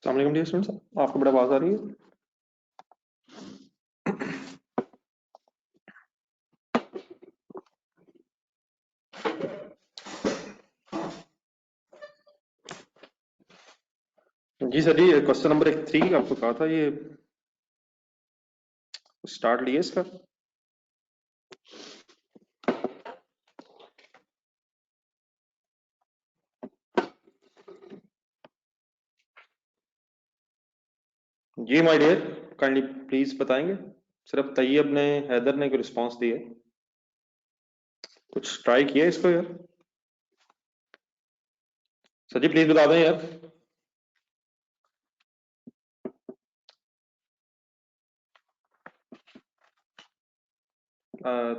अस्सलाम वालेकुम dear students, आपको बड़ा आवाज आ रही है? जी सर जी, क्वेश्चन नंबर 3 आपको कहा था ये स्टार्ट लिए इसका। जी माय डियर, काइंडली प्लीज बताएंगे। सिर्फ तैयब ने, हैदर ने कोई रिस्पांस दिए, कुछ ट्राई किया इसको यार। सर जी प्लीज बता दें यार।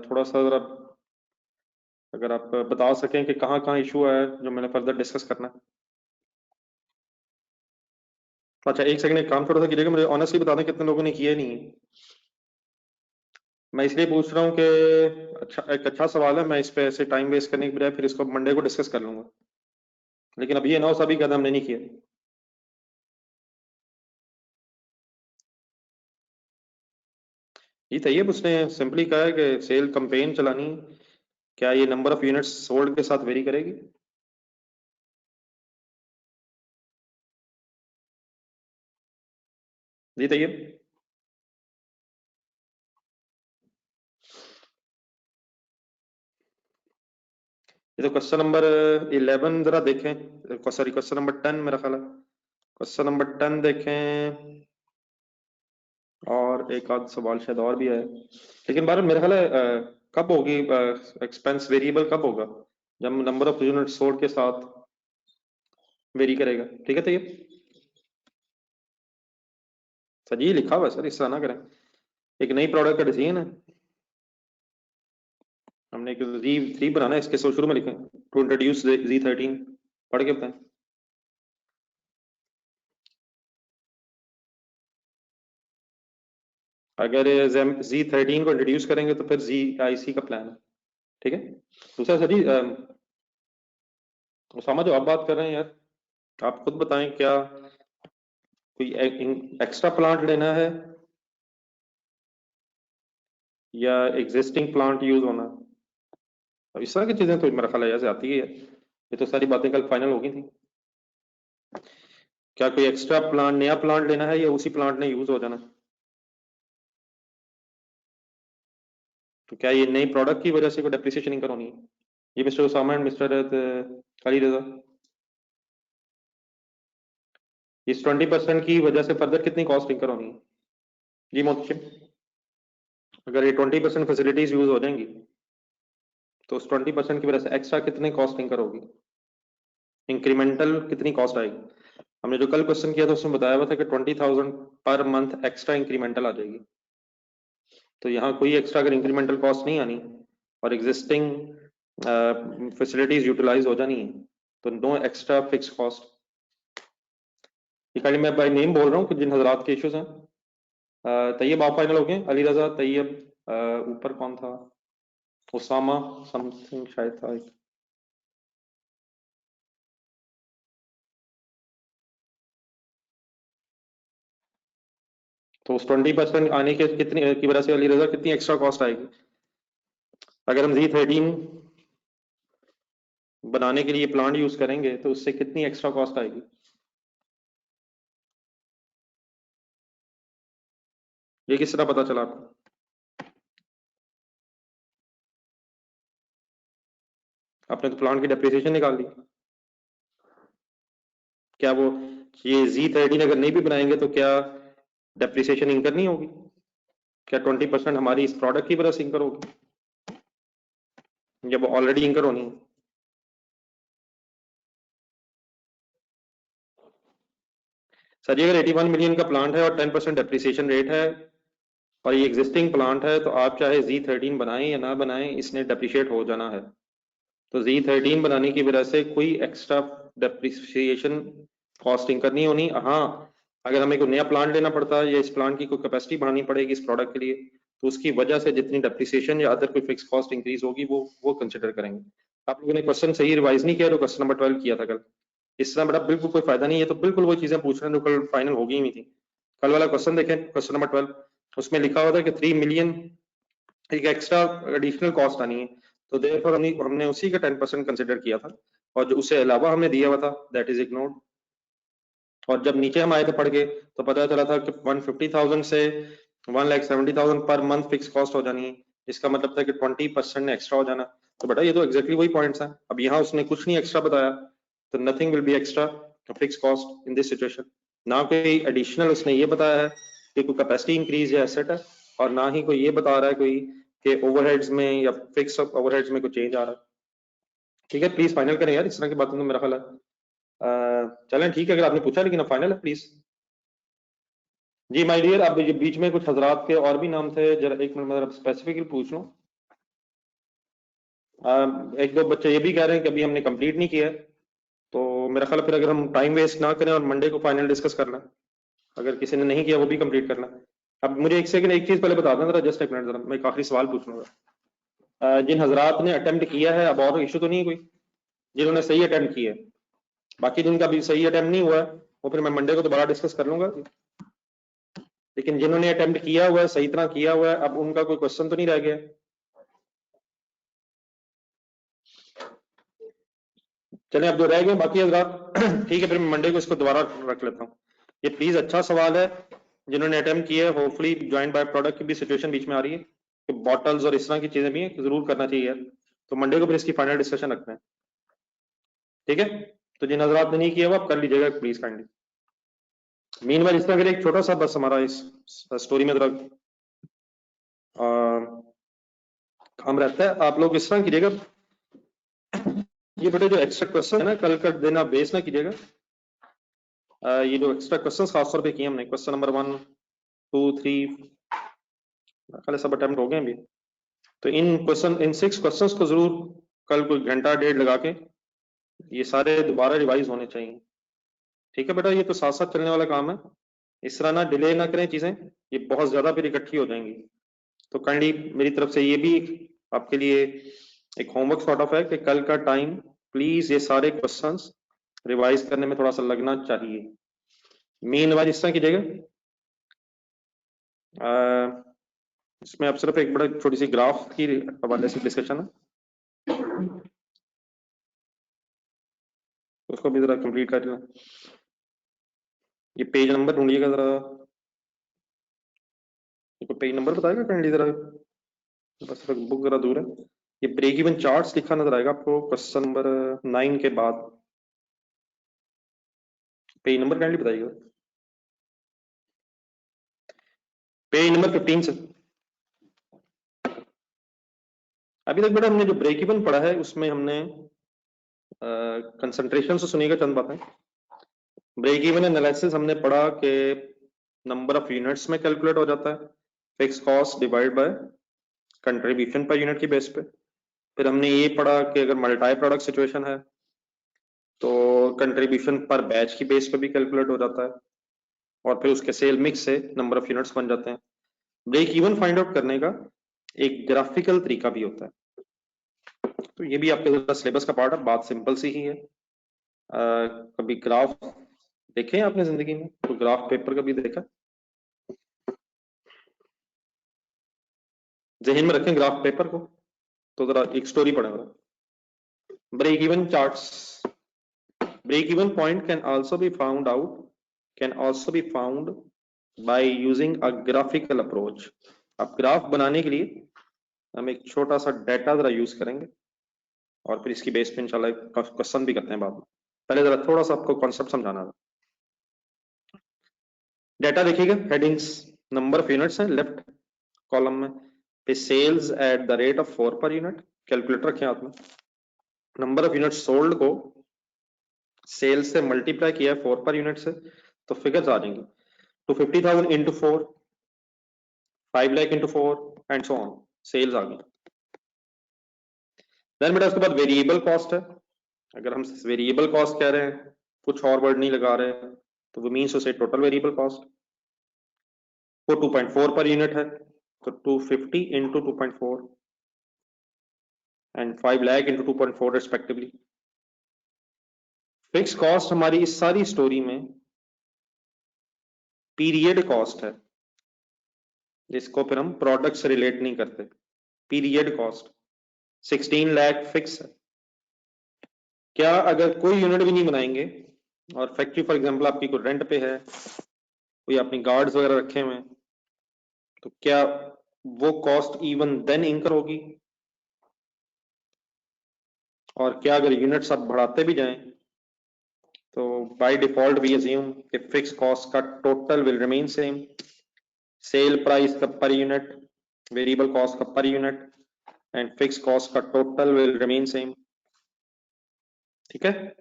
थोड़ा सा जरा अगर आप बता सकें कि कहाँ कहाँ इशू है जो मैंने फर्दर डिस्कस करना है। अच्छा एक सेकंड, एक काम थोड़ा सा कीजिएगा, मुझे ऑनेस्टली बता दें कितने लोगों ने किया नहीं है। मैं इसलिए पूछ रहा हूँ कि अच्छा, एक अच्छा सवाल है, मैं इस पे ऐसे टाइम वेस्ट करने के बजाय फिर इसको मंडे को डिस्कस कर लूंगा, लेकिन अब ये ना हो सभी कदम हमने नहीं किया। ये तैयब उसने सिंपली कहा है कि सेल कैंपेन चलानी है, क्या ये नंबर ऑफ यूनिट्स सोल्ड के साथ वेरी करेगी? जी तैयब, ये तो क्वेश्चन नंबर 11 जरा देखें, सॉरी क्वेश्चन नंबर 10 मेरा ख्याल है। क्वेश्चन नंबर 10 देखें, और एक आध सवाल शायद और भी है, लेकिन बार मेरा ख्याल है कब होगी एक्सपेंस वेरिएबल, कब होगा जब नंबर ऑफ यूनिट सोल्ड के साथ वेरी करेगा। ठीक है तैयब, सर जी लिखा हुआ है सर, इस तरह ना करें। एक नई प्रोडक्ट का डिसीजन है, हमने एक Z3 बनाना है, इसके शुरू में लिखें टू इंट्रोड्यूस Z13, पढ़ के बताएं। अगर Z13 को इंट्रोड्यूस करेंगे तो फिर ZIC का प्लान है। ठीक है। दूसरा सर जी, उसामा जो आप बात कर रहे हैं यार, आप खुद बताएं, क्या कोई एक्स्ट्रा प्लांट लेना है या एग्जिस्टिंग प्लांट यूज होना है? अब इस तरह की चीजें तो मेरा ख्याल है ऐसे आती है, ये तो सारी बातें कल फाइनल हो गई थी। क्या कोई एक्स्ट्रा प्लांट, नया प्लांट लेना है या उसी प्लांट ने यूज हो जाना है? तो क्या ये नई प्रोडक्ट की वजह से कोई डेप्रिसिएशन इंकर होनी है? ये mister Usama and mister Ali Raza, इस 20% की वजह से फर्दर कितनी कॉस्ट इंकर होनी है? जी मोहतशिम, अगर ये 20% फैसिलिटीज यूज हो जाएंगी तो उस 20% की वजह से एक्स्ट्रा कितने कॉस्ट इंकर होगी, इंक्रीमेंटल कितनी कॉस्ट आएगी? हमने जो कल क्वेश्चन किया था उसमें बताया हुआ था कि 20,000 पर मंथ एक्स्ट्रा इंक्रीमेंटल आ जाएगी। तो यहाँ कोई एक्स्ट्रा अगर इंक्रीमेंटल कॉस्ट नहीं आनी और एग्जिस्टिंग फैसिलिटीज यूटिलाइज हो जानी है तो नो एक्स्ट्रा फिक्स कॉस्ट। ये मैं बाय नेम बोल रहा हूँ कि जिन हजरात के इश्यूज हैं। तैयब आप फाइनल हो गए? अली रजा, तैयब, ऊपर कौन था, उसामा समथिंग शायद था एक। तो उस 20% आने के कितनी की वजह से अली रजा कितनी एक्स्ट्रा कॉस्ट आएगी? अगर हम Z13 बनाने के लिए प्लांट यूज करेंगे तो उससे कितनी एक्स्ट्रा कॉस्ट आएगी? ये किस तरह पता चला आपको? आपने तो प्लांट की डेप्रिसिएशन निकाल ली। क्या वो ये Z13 अगर नहीं भी बनाएंगे तो क्या डेप्रिसिएशन इंकर नहीं होगी? क्या 20% हमारी इस प्रोडक्ट की वजह से इंकर होगी या वो ऑलरेडी इंकर होनी है? सर जी अगर 81 मिलियन का प्लांट है और 10% डेप्रिसिएशन रेट है और ये एग्जिस्टिंग प्लांट है, तो आप चाहे Z13 बनाएं या ना बनाएं, इसने डेप्रिशिएट हो जाना है। तो Z13 बनाने की वजह से कोई एक्स्ट्रा डेप्रिसिएशन कॉस्टिंग करनी होनी। हाँ, अगर हमें कोई नया प्लांट लेना पड़ता है या इस प्लांट की कोई कैपेसिटी बढ़ानी पड़ेगी इस प्रोडक्ट के लिए, तो उसकी वजह से जितनी डेप्रिसिएशन या अदर कोई फिक्स कॉस्ट इंक्रीज होगी वो कंसिडर करेंगे। आप लोगों ने क्वेश्चन सही रिवाइज नहीं किया तो क्वेश्चन नंबर 12 किया था कल, इस तरह बेटा बिल्कुल कोई फायदा नहीं है। तो बिल्कुल वो चीजें पूछ रहे हैं जो कल फाइनल हो गई हुई थी। कल वाला क्वेश्चन देखें, क्वेश्चन नंबर 12, उसमें लिखा हुआ था कि 3 मिलियन एक एक्स्ट्रा एडिशनल कॉस्ट आनी है, तो देयरफॉर हमने उसी का 10% कंसिडर किया था, और जो उससे अलावा हमने दिया हुआ था दैट इज इग्नोर्ड। और जब नीचे हम आए थे पढ़ के तो पता चला था कि 150,000 से 1,70,000 पर मंथ फिक्स कॉस्ट हो जानी है, इसका मतलब था कि 20% एक्स्ट्रा हो जाना। तो बेटा ये तो एग्जैक्टली वही पॉइंट्स हैं। अब यहाँ उसने कुछ नहीं एक्स्ट्रा बताया, तो nothing will be extra fix cost in this situation. ना कोई एडिशनल उसने ये बताया है कि कोई कैपेसिटी इंक्रीज या एसेट है, और ना ही कोई ये बता रहा है कोई कि ओवरहेड्स में या फिक्स ओवरहेड्स में कोई चेंज आ रहा है। ठीक है, प्लीज फाइनल करें यार, इस तरह की बातें तो मेरा ख्याल है चलें ठीक है, अगर आपने पूछा, लेकिन अब फाइनल है प्लीज। जी माय डियर, अब ये बीच में कुछ हजरात के और भी नाम थे, जरा एक मिनट मतलब स्पेसिफिकली पूछ लूं। एक दो बच्चे ये भी कह रहे हैं कि अभी हमने कंप्लीट नहीं किया है, तो मेरा ख्याल है फिर अगर हम टाइम वेस्ट ना करें और मंडे को फाइनल डिस्कस करना, अगर किसी ने नहीं किया वो भी कंप्लीट करना। अब मुझे एक सेकंड एक चीज पहले बता दें जरा, जस्ट एक मिनट, जरा मैं एक आखिरी सवाल पूछ लूंगा। जिन हजरात ने अटेम्प्ट किया है, अब और इशू तो नहीं है कोई, जिन्होंने सही अटेम्प्ट किया है, बाकी जिनका भी सही अटेम्प्ट नहीं हुआ है वो फिर मैं मंडे को दोबारा डिस्कस कर लूंगा। लेकिन जिन्होंने अटेम्प्ट किया हुआ है, सही तरह किया हुआ है, अब उनका कोई क्वेश्चन तो नहीं रह गया। चलें अब जो रह गए बाकी हजरात ठीक है, फिर मैं मंडे को इसको दोबारा रख लेता हूँ। ये प्लीज अच्छा सवाल है, जिन्होंने अटेम्प्ट किया है होपफुली ज्वाइंट बाय प्रोडक्ट की भी सिचुएशन बीच में आ रही है कि बॉटल्स और इस तरह की चीजें भी हैं, जरूर करना चाहिए यार। तो मंडे को फिर इसकी फाइनल डिस्कशन रखते हैं, ठीक है। तो जिन हजरात ने नहीं किया वो आप कर लीजिएगा प्लीज काइंडली। मीनवाइल इस तरह के एक छोटा सा बस हमारा इस स्टोरी में जरा काम रहता है, आप लोग इस तरह कीजिएगा, ये बेटे जो एक्स्ट्रा क्वेश्चन है ना कल का दिन आप बेस ना कीजिएगा। ये जो एक्स्ट्रा क्वेश्चन खासतौर पे किए हमने, क्वेश्चन नंबर 1 2 3 कल सब अटेम्प्ट हो गए अभी, तो इन 6 क्वेश्चंस को जरूर कल कोई घंटा डेढ़ लगा के ये सारे दोबारा रिवाइज होने चाहिए। ठीक है बेटा, ये तो साथ साथ चलने वाला काम है, इस तरह ना डिले ना करें चीजें, ये बहुत ज्यादा फिर इकट्ठी हो जाएंगी। तो काइंडली मेरी तरफ से ये भी आपके लिए एक होमवर्क सॉर्ट ऑफ है कि कल का टाइम प्लीज ये सारे क्वेश्चंस रिवाइज करने में थोड़ा सा लगना चाहिए। मेन वाइज इस तरह कीजिएगा, इसमें अब सिर्फ एक बड़ा छोटी सी ग्राफ की हवाले से डिस्कशन है, उसको भी जरा कंप्लीट कर लेना। ये पेज नंबर ढूंढिएगा जरा, ये पेज नंबर बताएगा काइंडली जरा, बस बुक जरा दूर है। ये ब्रेक इवन चार्ट्स लिखा नजर आएगा आपको क्वेश्चन नंबर 9 के बाद, पेज नंबर काइंडली बताइएगा, पेज नंबर 15 से। अभी तक बेटा हमने जो ब्रेक इवन पढ़ा है उसमें हमने कंसंट्रेशन से सुनिएगा चंद बातें। ब्रेक इवन एनालिसिस हमने पढ़ा कि नंबर ऑफ यूनिट्स में कैलकुलेट हो जाता है, fix cost divide by contribution पर यूनिट की बेस पे। फिर हमने ये पढ़ा कि अगर मल्टी प्रोडक्ट सिचुएशन है तो कंट्रीब्यूशन पर बैच की बेस पे भी कैलकुलेट हो जाता है, और फिर उसके सेल मिक्स से नंबर ऑफ यूनिट्स बन जाते हैं। ब्रेक इवन फाइंड आउट करने का एक ग्राफिकल तरीका भी होता है, तो ये भी आपके सिलेबस का पार्ट है, बात सिंपल सी ही है। कभी ग्राफ देखे हैं आपने जिंदगी में, तो ग्राफ पेपर कभी देखा, जहन में रखें ग्राफ पेपर को, तो जरा एक स्टोरी पढ़े जरा। Break even charts, break even point can also be found out, can also be found by using a graphical approach। अब ग्राफ बनाने के लिए हम एक छोटा सा डाटा जरा यूज करेंगे, और फिर इसकी बेस पे इंशाल्लाह क्वेश्चन भी करते हैं बाद में। पहले जरा थोड़ा सा आपको कॉन्सेप्ट समझाना था। डाटा देखिएगा, हेडिंग्स नंबर ऑफ यूनिट्स हैं लेफ्ट कॉलम में, फिर sales at the rate of 4 पर यूनिट, कैलकुलेटर रखें हाथ में, नंबर ऑफ यूनिट सोल्ड को सेल्स से मल्टीप्लाई किया 4 पर यूनिट से, तो फिगर्स आ जाएंगी 250,000 into 4, 5 lakh into 4 and so on, sales आ गई। देन बेटा उसके बाद वेरिएबल कॉस्ट है, अगर हम वेरिएबल कॉस्ट कह रहे हैं, कुछ और वर्ड नहीं लगा रहे हैं, तो वो मीन्स टू से टोटल वेरिएबल कॉस्ट, वो 2.4 पर यूनिट है, तो 250 into 2.4 and 5 lakh into 2.4 respectively. Fix cost हमारी इस सारी स्टोरी में पीरियड कॉस्ट है, जिसको फिर हम प्रोडक्ट से रिलेट नहीं करते। पीरियड कॉस्ट 16 लाख फिक्स है। क्या अगर कोई यूनिट भी नहीं बनाएंगे और फैक्ट्री फॉर एग्जांपल आपकी कोई रेंट पे है, कोई अपनी गार्ड्स वगैरह रखे हुए हैं, तो क्या वो कॉस्ट इवन देन इंकर होगी? और क्या अगर यूनिट्स आप बढ़ाते भी जाएं तो बाय डिफॉल्ट वी अज्यूम कि फिक्स कॉस्ट का total will remain same, sale price का पर यूनिट, वेरिएबल कॉस्ट का per unit and fix cost का टोटल विल रिमेन सेम। ठीक है,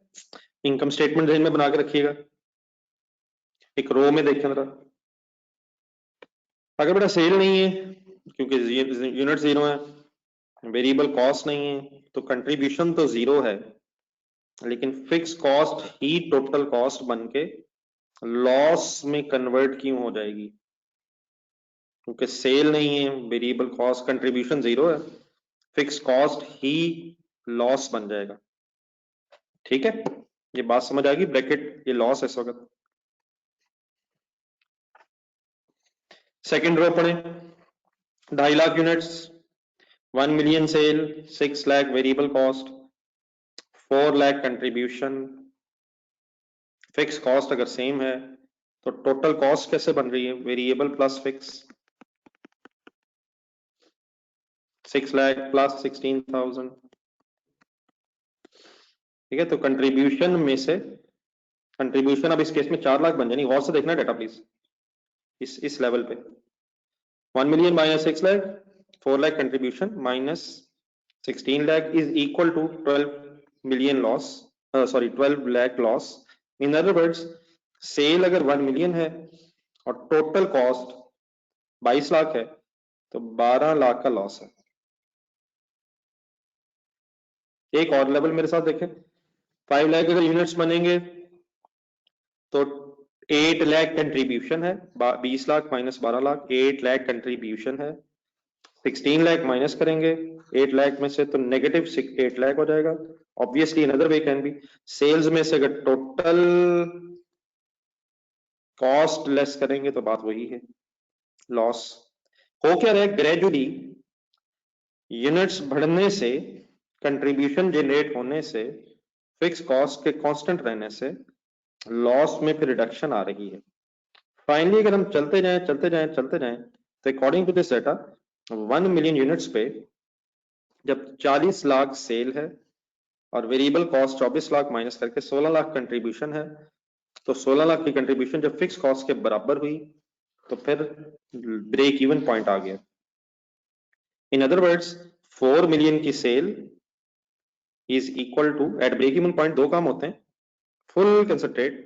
इनकम स्टेटमेंट रेंज में बना के रखिएगा, एक रो में देखें जरा। अगर बेटा सेल नहीं है क्योंकि यूनिट जीरो है, वेरिएबल कॉस्ट नहीं है, तो कंट्रीब्यूशन तो जीरो है, लेकिन फिक्स कॉस्ट ही टोटल कॉस्ट बन के लॉस में कन्वर्ट क्यों हो जाएगी? क्योंकि सेल नहीं है, वेरिएबल कॉस्ट, कंट्रीब्यूशन जीरो है, फिक्स कॉस्ट ही लॉस बन जाएगा। ठीक है, ये बात समझ आ गई? ब्रैकेट ये लॉस है इस वक्त। सेकेंड रो पढ़े, 2.5 lakh units, 1 million sale, 6 lakh variable cost, 4 lakh contribution. Fix cost अगर सेम है तो टोटल कॉस्ट कैसे बन रही है? Variable plus fix, 6 lakh plus 16,000। ठीक है, तो कंट्रीब्यूशन में से, कंट्रीब्यूशन अब इस केस में 4 लाख बन जाएगी। गौर से देखना डेटा प्लीज, इस लेवल पे 1 million minus 6 lakh, 4 lakh contribution minus 16 lakh is equal to 12 million loss, sorry 12 lakh loss. In other words, sale अगर 1 मिलियन है और टोटल कॉस्ट 22 लाख है तो 12 लाख का लॉस है। एक और लेवल मेरे साथ देखें, 5 लाख अगर यूनिट्स बनेंगे तो 8 लाख कंट्रीब्यूशन है, 20 लाख माइनस 12 लाख, 8 लाख कंट्रीब्यूशन है, 16 लाख माइनस करेंगे 8 लाख में से तो नेगेटिव 8 लाख हो जाएगा। Obviously another way can be, sales में से अगर टोटल कॉस्ट लेस करेंगे तो बात वही है, लॉस। हो क्या रहा है, ग्रेजुअली यूनिट्स बढ़ने से, कंट्रीब्यूशन जनरेट होने से, फिक्स कॉस्ट के कांस्टेंट रहने से लॉस में फिर रिडक्शन आ रही है। फाइनली अगर हम चलते जाएं चलते जाएं चलते जाएं तो according to this data 1 million units पे जब 40 लाख सेल है और वेरिएबल कॉस्ट 24 लाख माइनस करके 16 लाख कंट्रीब्यूशन है, तो 16 लाख की कंट्रीब्यूशन जब फिक्स कॉस्ट के बराबर हुई तो फिर ब्रेक इवन पॉइंट आ गया। इन अदर वर्ड्स 4 मिलियन की sale is equal to, at break even point दो काम होते हैं, full concentrate,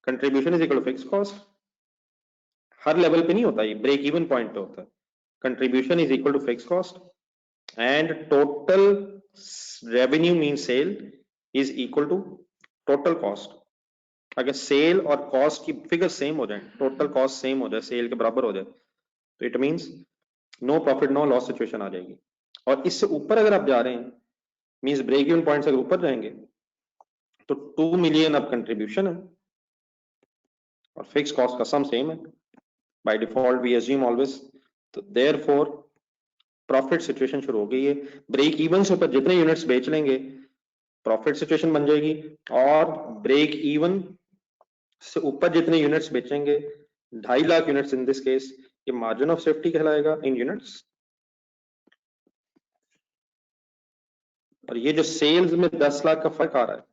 contribution is equal to fix cost. हर लेवल पे नहीं होता, ये ब्रेक इवन पॉइंट पे होता है। Contribution is equal to fix cost and total revenue mean sale is equal to total cost. अगर सेल और कॉस्ट की फिगर सेम हो जाए, टोटल कॉस्ट सेम हो जाए, सेल के बराबर हो जाए, तो it means no profit no loss situation आ जाएगी। और इससे ऊपर अगर आप जा रहे हैं, मींस ब्रेक इवन पॉइंट से अगर ऊपर जाएंगे तो 2 मिलियन अब कंट्रीब्यूशन है और फिक्स कॉस्ट का सम सेम है, by default we assume always, तो देयरफॉर प्रॉफिट सिचुएशन शुरू हो गई है। ब्रेक इवन से ऊपर जितने यूनिट्स बेच लेंगे प्रॉफिट सिचुएशन बन जाएगी, और ब्रेक इवन से ऊपर जितने यूनिट्स बेचेंगे, 2.5 lakh units in this case, ये मार्जिन ऑफ सेफ्टी कहलाएगा इन यूनिट्स। और ये जो सेल्स में 10 लाख का फर्क आ रहा है,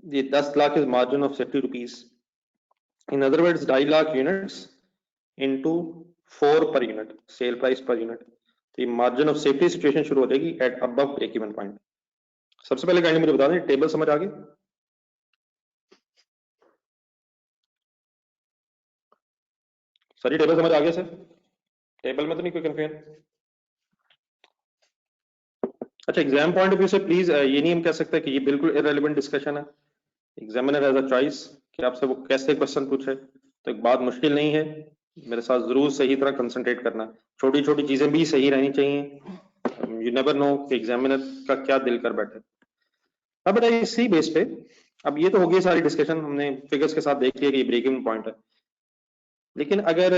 ये 10 lakh is margin of safety rupees. In other words 2.5 lakh units into 4 पर यूनिट सेल प्राइस पर यूनिट, तो ये मार्जिन ऑफ सेफ्टी सिचुएशन शुरू हो जाएगी at above break even point. सबसे पहले काइंडली मुझे बता दें, टेबल समझ आ गई? सर ये टेबल समझ आ गया सर? टेबल में तो नहीं कोई कंफ्यूजन? अच्छा, एग्जाम पॉइंट ऑफ व्यू से प्लीज ये नहीं हम कह सकते कि ये बिल्कुल इररिलेवेंट डिस्कशन है। एग्जामिनर हैज अ चॉइस कि आपसे वो कैसे क्वेश्चन पूछे, तो एक बात मुश्किल नहीं है, मेरे साथ जरूर सही तरह कंसंट्रेट करना, छोटी छोटी चीजें भी सही रहनी चाहिए। यू नेवर नो कि एग्जामिनर का क्या दिल कर बैठे। अब बेटा इसी बेस पे, अब ये तो हो गई सारी डिस्कशन, हमने फिगर्स के साथ देख लिया कि ये ब्रेक इवन पॉइंट है, लेकिन अगर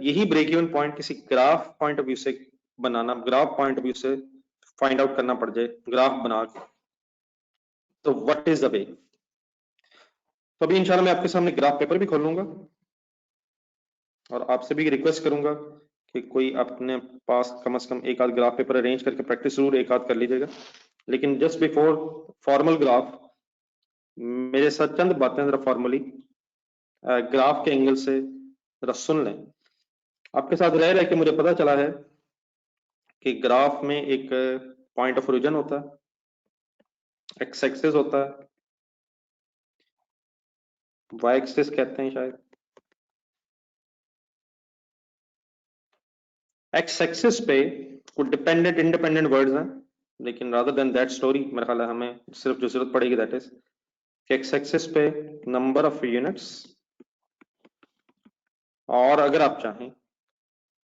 यही ब्रेक इवन पॉइंट किसी ग्राफ पॉइंट ऑफ व्यू से बनाना, ग्राफ पॉइंट ऑफ व्यू से फाइंड आउट करना पड़ जाए ग्राफ बना के, तो व्हाट इज द वे? तो अभी इंशाल्लाह मैं आपके सामने ग्राफ पेपर भी खोलूंगा और आपसे भी रिक्वेस्ट करूंगा कि कोई अपने पास कम से कम एक आध ग्राफ पेपर अरेंज करके प्रैक्टिस जरूर एक आध कर लीजिएगा। लेकिन जस्ट बिफोर फॉर्मल ग्राफ, मेरे साथ चंद बातें जरा फॉर्मली ग्राफ के एंगल से जरा सुन लें। आपके साथ रह रह के मुझे पता चला है कि ग्राफ में एक पॉइंट ऑफ ओरिजिन होता है, एक्स एक्सिस होता है, वाई एक्सिस कहते हैं शायद। एक्स एक्सिस पे कुछ डिपेंडेंट इंडिपेंडेंट वर्ड्स हैं, लेकिन रादर देन दैट स्टोरी मेरा ख्याल है हमें सिर्फ जो जरूरत पड़ेगी दैट इज एक्स एक्सिस पे नंबर ऑफ यूनिट्स, और अगर आप चाहें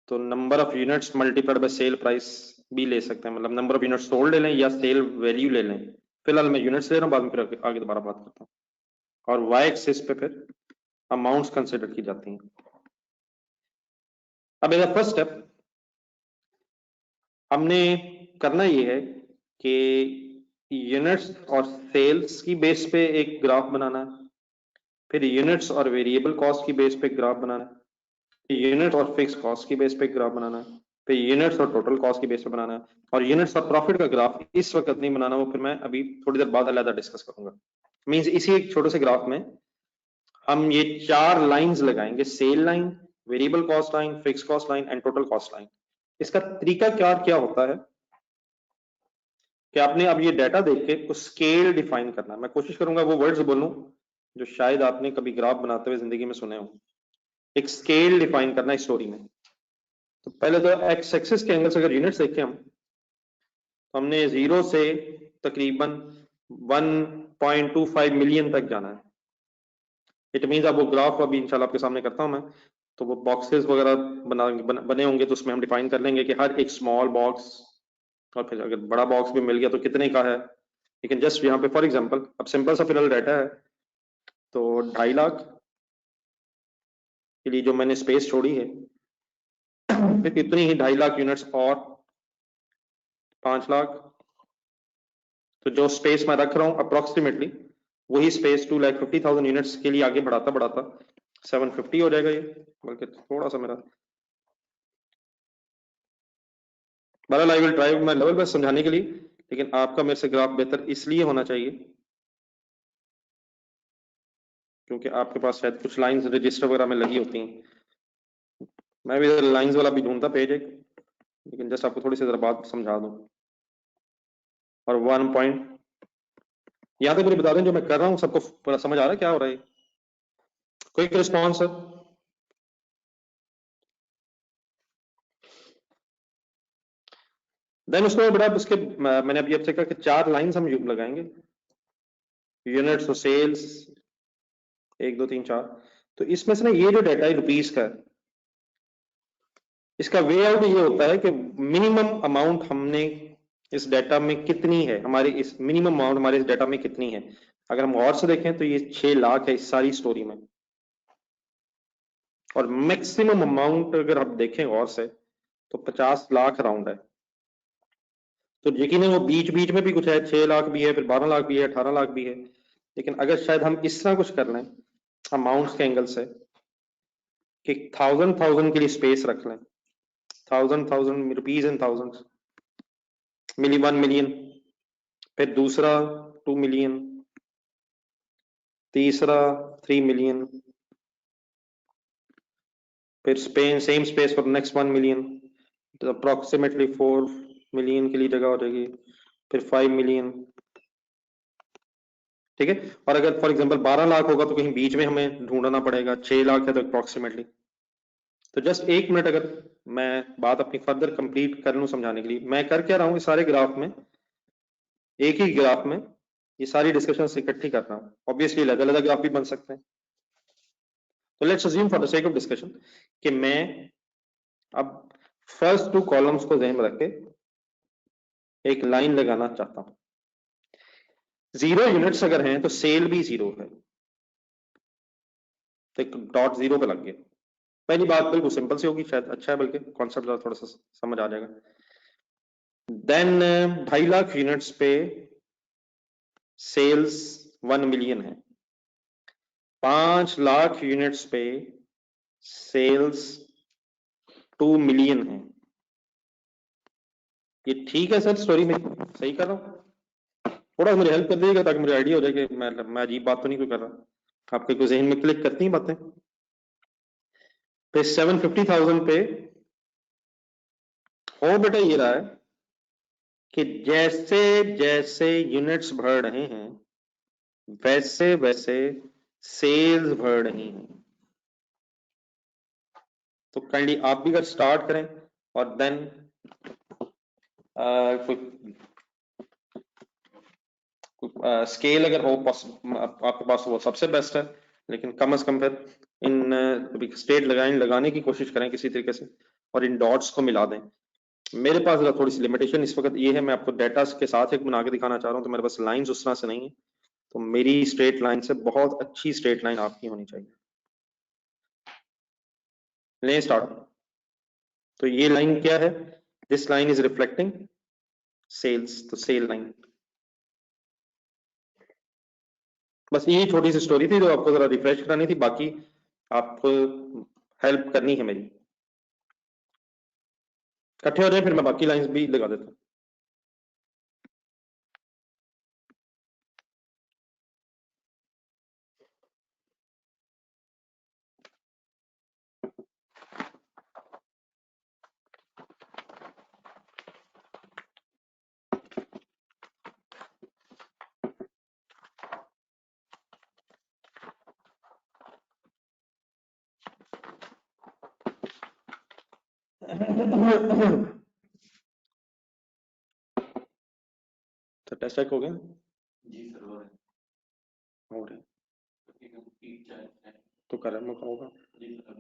तो number of units multiplied by sale price भी ले सकते हैं, मतलब नंबर ऑफ यूनिट्स सोल्ड ले लें या सेल वैल्यू ले लें। फिलहाल मैं यूनिट्स ले रहा हूँ, बाद में फिर आगे दोबारा बात करता हूँ। और वाई एक्सिस पे फिर अमाउंट्स कंसिडर की जाती हैं। अब एज फर्स्ट स्टेप हमने करना ये है कि यूनिट्स और सेल्स की बेस पे एक ग्राफ बनाना है, फिर यूनिट्स और वेरिएबल कॉस्ट की बेस पे एक ग्राफ बनाना है, यूनिट और फिक्स कॉस्ट की बेस पे एक ग्राफ बनाना है, फिर यूनिट्स और टोटल कॉस्ट की बेस पे बनाना है, और यूनिट्स और प्रॉफिट का ग्राफ इस वक्त नहीं बनाना, वो फिर मैं अभी थोड़ी देर बाद अलग डिस्कस करूंगा। मींस इसी एक छोटे से ग्राफ में हम ये चार लाइंस लगाएंगे, sale line, variable cost line, fix cost line and total cost line. इसका तरीका क्या क्या होता है कि आपने अब ये डाटा देख के कुछ स्केल डिफाइन करना है। मैं कोशिश करूंगा वो वर्ड्स बोलूं जो शायद आपने कभी ग्राफ बनाते हुए जिंदगी में सुने हो। एक स्केल डिफाइन करना है स्टोरी में। तो पहले तो एक्स एक्सिस के एंगल से अगर यूनिट्स देखें हम, तो हमने 0 से तकरीबन 1.25 मिलियन तक जाना है। इट मीन्स अब वो ग्राफ अभी इंशाल्लाह आपके सामने करता हूं मैं, तो वो बॉक्सेस वगैरह बने होंगे, तो उसमें हम डिफाइन कर लेंगे कि हर एक स्मॉल बॉक्स, और फिर अगर बड़ा बॉक्स भी मिल गया तो कितने का है। लेकिन जस्ट यहाँ पे फॉर एग्जांपल अब सिंपल सा फिलहाल डाटा है, तो 2.5 लाख के लिए जो मैंने स्पेस छोड़ी है, फिर इतनी ही 2.5 लाख यूनिट्स और 5 लाख, तो जो स्पेस मैं रख रहा हूँ अप्रोक्सीमेटली वही स्पेस 2,50,000 यूनिट्स के लिए आगे बढ़ाता बढ़ाता 750 हो जाएगा ये, बल्कि थोड़ा सा मेरा बहरहाल आई विल ट्राई मैं लेवल बेस्ट समझाने के लिए, लेकिन आपका मेरे से ग्राफ बेहतर इसलिए होना चाहिए क्योंकि आपके पास शायद कुछ लाइंस रजिस्टर वगैरह में लगी होती हैं। मैं भी लाइंस वाला भी ढूंढता पेज एक, लेकिन जस्ट आपको थोड़ी सी जरा बात समझा दूं। और 1 पॉइंट यहाँ तक मुझे बता दें जो मैं कर रहा हूँ सबको पूरा समझ आ रहा है क्या हो रहा है? कोई रिस्पॉन्स सर? देन उसके बाद बेटा उसके मैंने अभी आपसे कहा कि 4 लाइंस हम लगाएंगे, यूनिट्स और सेल्स 1 2 3 4। तो इसमें से ना ये जो डाटा है रुपीस का, इसका वे आउट ये होता है कि मिनिमम अमाउंट हमने इस डाटा में कितनी है, हमारे इस मिनिमम अमाउंट हमारे इस डाटा में कितनी है। अगर हम गौर से देखें तो ये 6 लाख है इस सारी स्टोरी में, और मैक्सिमम अमाउंट अगर आप देखें गौर से तो 50 लाख राउंड है। तो यकीन वो बीच बीच में भी कुछ है, 6 लाख भी है, फिर 12 लाख भी है, 18 लाख भी है। लेकिन अगर शायद हम इस तरह कुछ कर लें अमाउंट्स के एंगल से कि 1000 के लिए स्पेस रख लें, 1000 रुपीज इन थाउजेंड, मिली 1 मिलियन, फिर दूसरा 2 मिलियन, तीसरा 3 मिलियन, फिर same space for next 1 million, तो अप्रोक्सीमेटली 4 मिलियन के लिए जगह हो जाएगी, फिर 5 मिलियन। ठीक है, और अगर फॉर एग्जांपल 12 लाख होगा तो कहीं बीच में हमें ढूंढना पड़ेगा, 6 लाख है तो अप्रोक्सीमेटली। तो जस्ट 1 मिनट अगर मैं बात अपनी फर्दर कंप्लीट कर लूं समझाने के लिए, मैं कर क्या रहा हूं इस सारे ग्राफ में, एक ही ग्राफ में ये सारी डिस्कशन इकट्ठी कर रहा हूं। ऑब्वियसली अलग अलग ग्राफ भी बन सकते हैं। तो let's assume for the sake of discussion कि मैं अब फर्स्ट 2 कॉलम्स को ध्यान में रख के एक लाइन लगाना चाहता हूं। 0 यूनिट्स अगर हैं तो सेल भी 0 है, तो एक डॉट 0 पे लग गया। पहली बात बिल्कुल सिंपल सी होगी, शायद अच्छा है, बल्कि कॉन्सेप्ट थोड़ा सा समझ आ जाएगा। देन 2.5 लाख यूनिट्स पे सेल्स 1 मिलियन है, 5 लाख यूनिट्स पे सेल्स 2 मिलियन है। ये ठीक है सर, स्टोरी में सही कर रहा हूँ? थोड़ा मुझे हेल्प कर दीजिएगा ताकि मुझे आइडिया हो जाए कि मैं अजीब बात तो नहीं कोई कर रहा। आपके कोई जहन में क्लिक करती हैं बातें? पे 750,000 पे हो बेटा ये रहा है कि जैसे जैसे यूनिट्स बढ़ रहे हैं वैसे वैसे सेल्स बढ़ रही हैं। तो काइंडली आप भी अगर स्टार्ट करें और देन स्केल अगर हो आपके पास वो सबसे बेस्ट है, लेकिन कम से कम फिर इन स्टेट लगाने की कोशिश करें किसी तरीके से और इन डॉट्स को मिला दें। मेरे पास थोड़ी सी लिमिटेशन इस वक्त ये है, मैं आपको डेटा के साथ एक बना के दिखाना चाह रहा हूँ, तो मेरे पास लाइंस उस तरह से नहीं है, तो मेरी स्ट्रेट लाइन से बहुत अच्छी स्ट्रेट लाइन आपकी होनी चाहिए। लें स्टार्ट। तो ये लाइन क्या है? This line is reflecting sales, तो सेल लाइन। बस यही छोटी सी स्टोरी थी जो आपको जरा रिफ्रेश करानी थी, बाकी आपको हेल्प करनी है मेरी। इकट्ठे हो जाए फिर मैं बाकी लाइंस भी लगा देता हूँ। तो टेस्ट चेक हो गया? जी सर हो रहे रहा है तो कर होगा। जी सर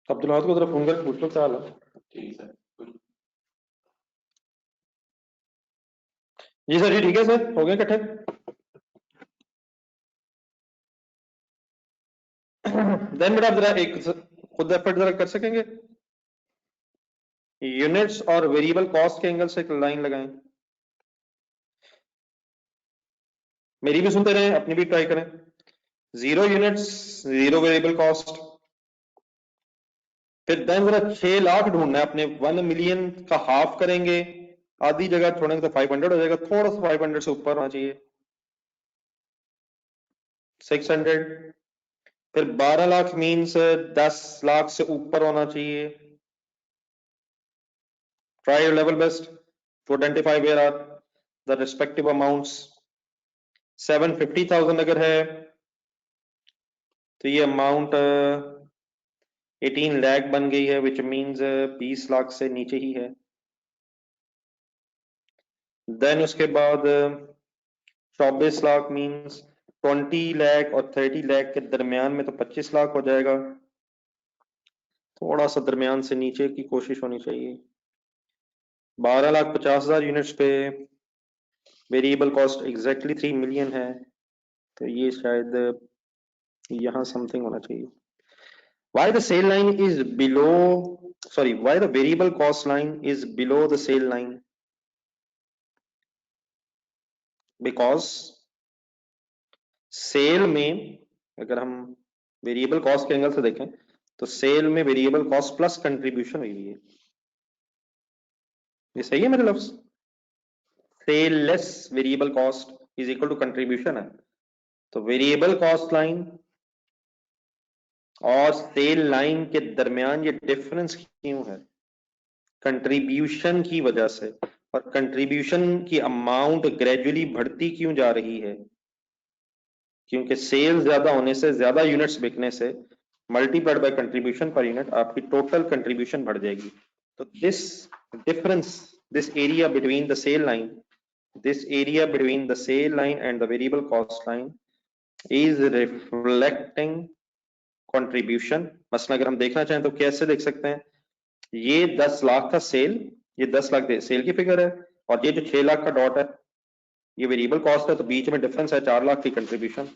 अब्दुल को जरा फोन करके पूछ लो क्या हाल है। ठीक सर। जी सर, जी ठीक है सर, हो गए इकट्ठे। देन बेटा जरा एक खुद एफर्ट जरा कर सकेंगे, यूनिट्स और वेरिएबल कॉस्ट के एंगल से एक लाइन लगाएं। मेरी भी सुनते रहें, अपनी भी ट्राई करें। 0 यूनिट्स 0 वेरिएबल कॉस्ट, फिर देन जरा 6 लाख ढूंढना है अपने 1 मिलियन का हाफ करेंगे, आधी जगह छोड़ेंगे तो 500 हो जाएगा, थोड़ा सा 500 से ऊपर होना चाहिए, 600। फिर 12 लाख मीन्स 10 लाख से ऊपर होना चाहिए। Try your level best to identify where are the respective amounts. 750,000 अगर है तो ये अमाउंट 18 लाख बन गई है, विच मीन्स 20 लाख से नीचे ही है। देन उसके बाद 24 लाख मीन्स 20 लाख और 30 लाख के दरमियान में तो 25 लाख हो जाएगा, थोड़ा सा दरमियान से नीचे की कोशिश होनी चाहिए। 12,50,000 यूनिट्स पे वेरिएबल कॉस्ट एग्जैक्टली 3 मिलियन है, तो ये शायद यहाँ समथिंग होना चाहिए। Why the sale line is below, sorry, why the variable cost line is below the sale line? Because sale में अगर हम वेरिएबल कॉस्ट के एंगल से देखें तो सेल में वेरिएबल कॉस्ट प्लस कंट्रीब्यूशन हुई है। ये सही है मेरे लफ्ज? Sale less variable cost is equal to contribution है, तो वेरिएबल कॉस्ट लाइन और सेल लाइन के दरमियान ये डिफरेंस क्यों है? कंट्रीब्यूशन की वजह से। और कंट्रीब्यूशन की अमाउंट ग्रेजुअली बढ़ती क्यों जा रही है? क्योंकि सेल ज्यादा होने से, ज्यादा यूनिट्स बिकने से, मल्टीप्लाइड बाय कंट्रीब्यूशन पर यूनिट, आपकी टोटल कंट्रीब्यूशन बढ़ जाएगी। तो this difference, this area between the sale line, this area between the sale line and the variable cost line is reflecting contribution. मसलन अगर हम देखना चाहें तो कैसे देख सकते हैं, ये 10 लाख का सेल, ये 10 लाख सेल की फिगर है, और ये जो 6 लाख का डॉट है ये वेरिएबल कॉस्ट है, तो बीच में डिफरेंस है 4 लाख की कंट्रीब्यूशन।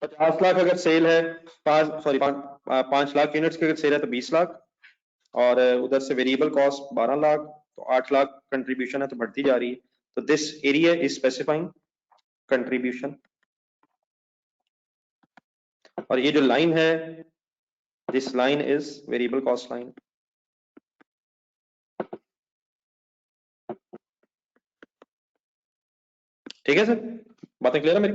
50 लाख अगर सेल है, 5 लाख यूनिट्स की अगर सेल है तो 20 लाख, और उधर से वेरिएबल कॉस्ट 12 लाख, तो 8 लाख कंट्रीब्यूशन है, तो बढ़ती जा रही है। तो this area is specifying contribution. और ये जो लाइन है, this line is variable cost line. ठीक है सर, बातें क्लियर है मेरी?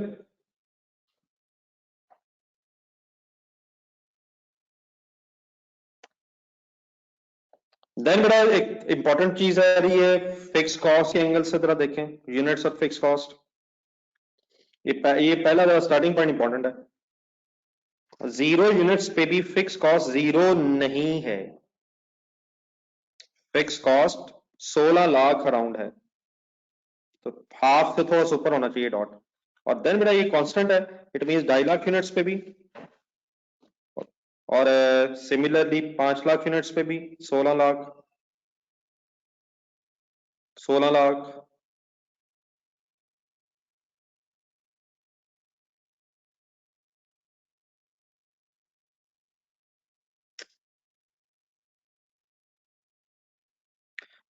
देन बेटा एक इंपॉर्टेंट चीज आ रही है फिक्स कॉस्ट के एंगल से, जरा देखें यूनिट्स ऑफ फिक्स कॉस्ट। ये पहला स्टार्टिंग पॉइंट इंपॉर्टेंट है। 0 यूनिट्स पे भी फिक्स कॉस्ट 0 नहीं है। फिक्स कॉस्ट 16 लाख अराउंड है, तो हाफ से थोड़ा सा ऊपर होना चाहिए डॉट। और देन बेटा ये कांस्टेंट है, इट मींस 2.5 लाख यूनिट्स पे भी, और सिमिलरली 5 लाख यूनिट्स पे भी 16 लाख, 16 लाख,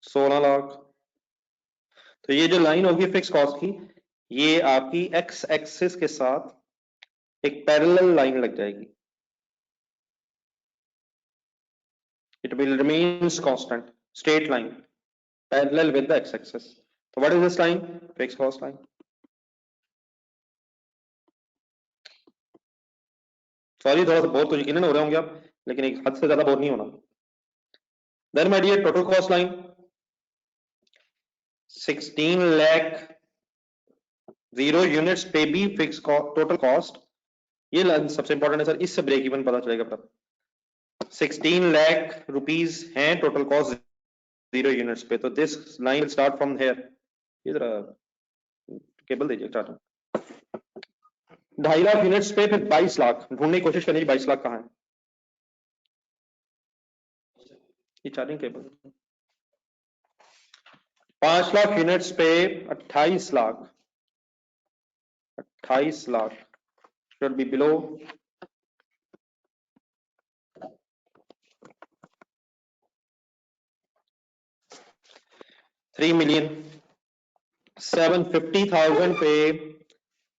सोलह लाख। तो ये जो लाइन होगी फिक्स कॉस्ट की, ये आपकी एक्स एक्सिस के साथ एक पैरेलल लाइन लग जाएगी। It will remains constant, straight line parallel with the X axis. तो what is this line? Fix cost line. Sorry थोड़ा सा बोर तो यकीनन हो रहे होंगे आप, लेकिन एक हद से ज्यादा बोर नहीं होना। Then my dear total cost line 16 lakh 0 units पे भी फिक्स टोटल कॉस्ट, ये लाइन सबसे इंपॉर्टेंट है सर, इससे ब्रेक इवन पता चलेगा। पता 16 लाख रुपीस हैं टोटल कॉस्ट 0 यूनिट्स पे, तो this line start from here. ये जरा केबल दीजिए स्टार्ट। 2.5 लाख यूनिट्स पे फिर 22 लाख ढूंढने की कोशिश करिए, 22 लाख कहाँ है? ये चार्जिंग केबल। 5 लाख यूनिट्स पे 28 lakh, 28 lakh should be below 3 million। 750,000 पे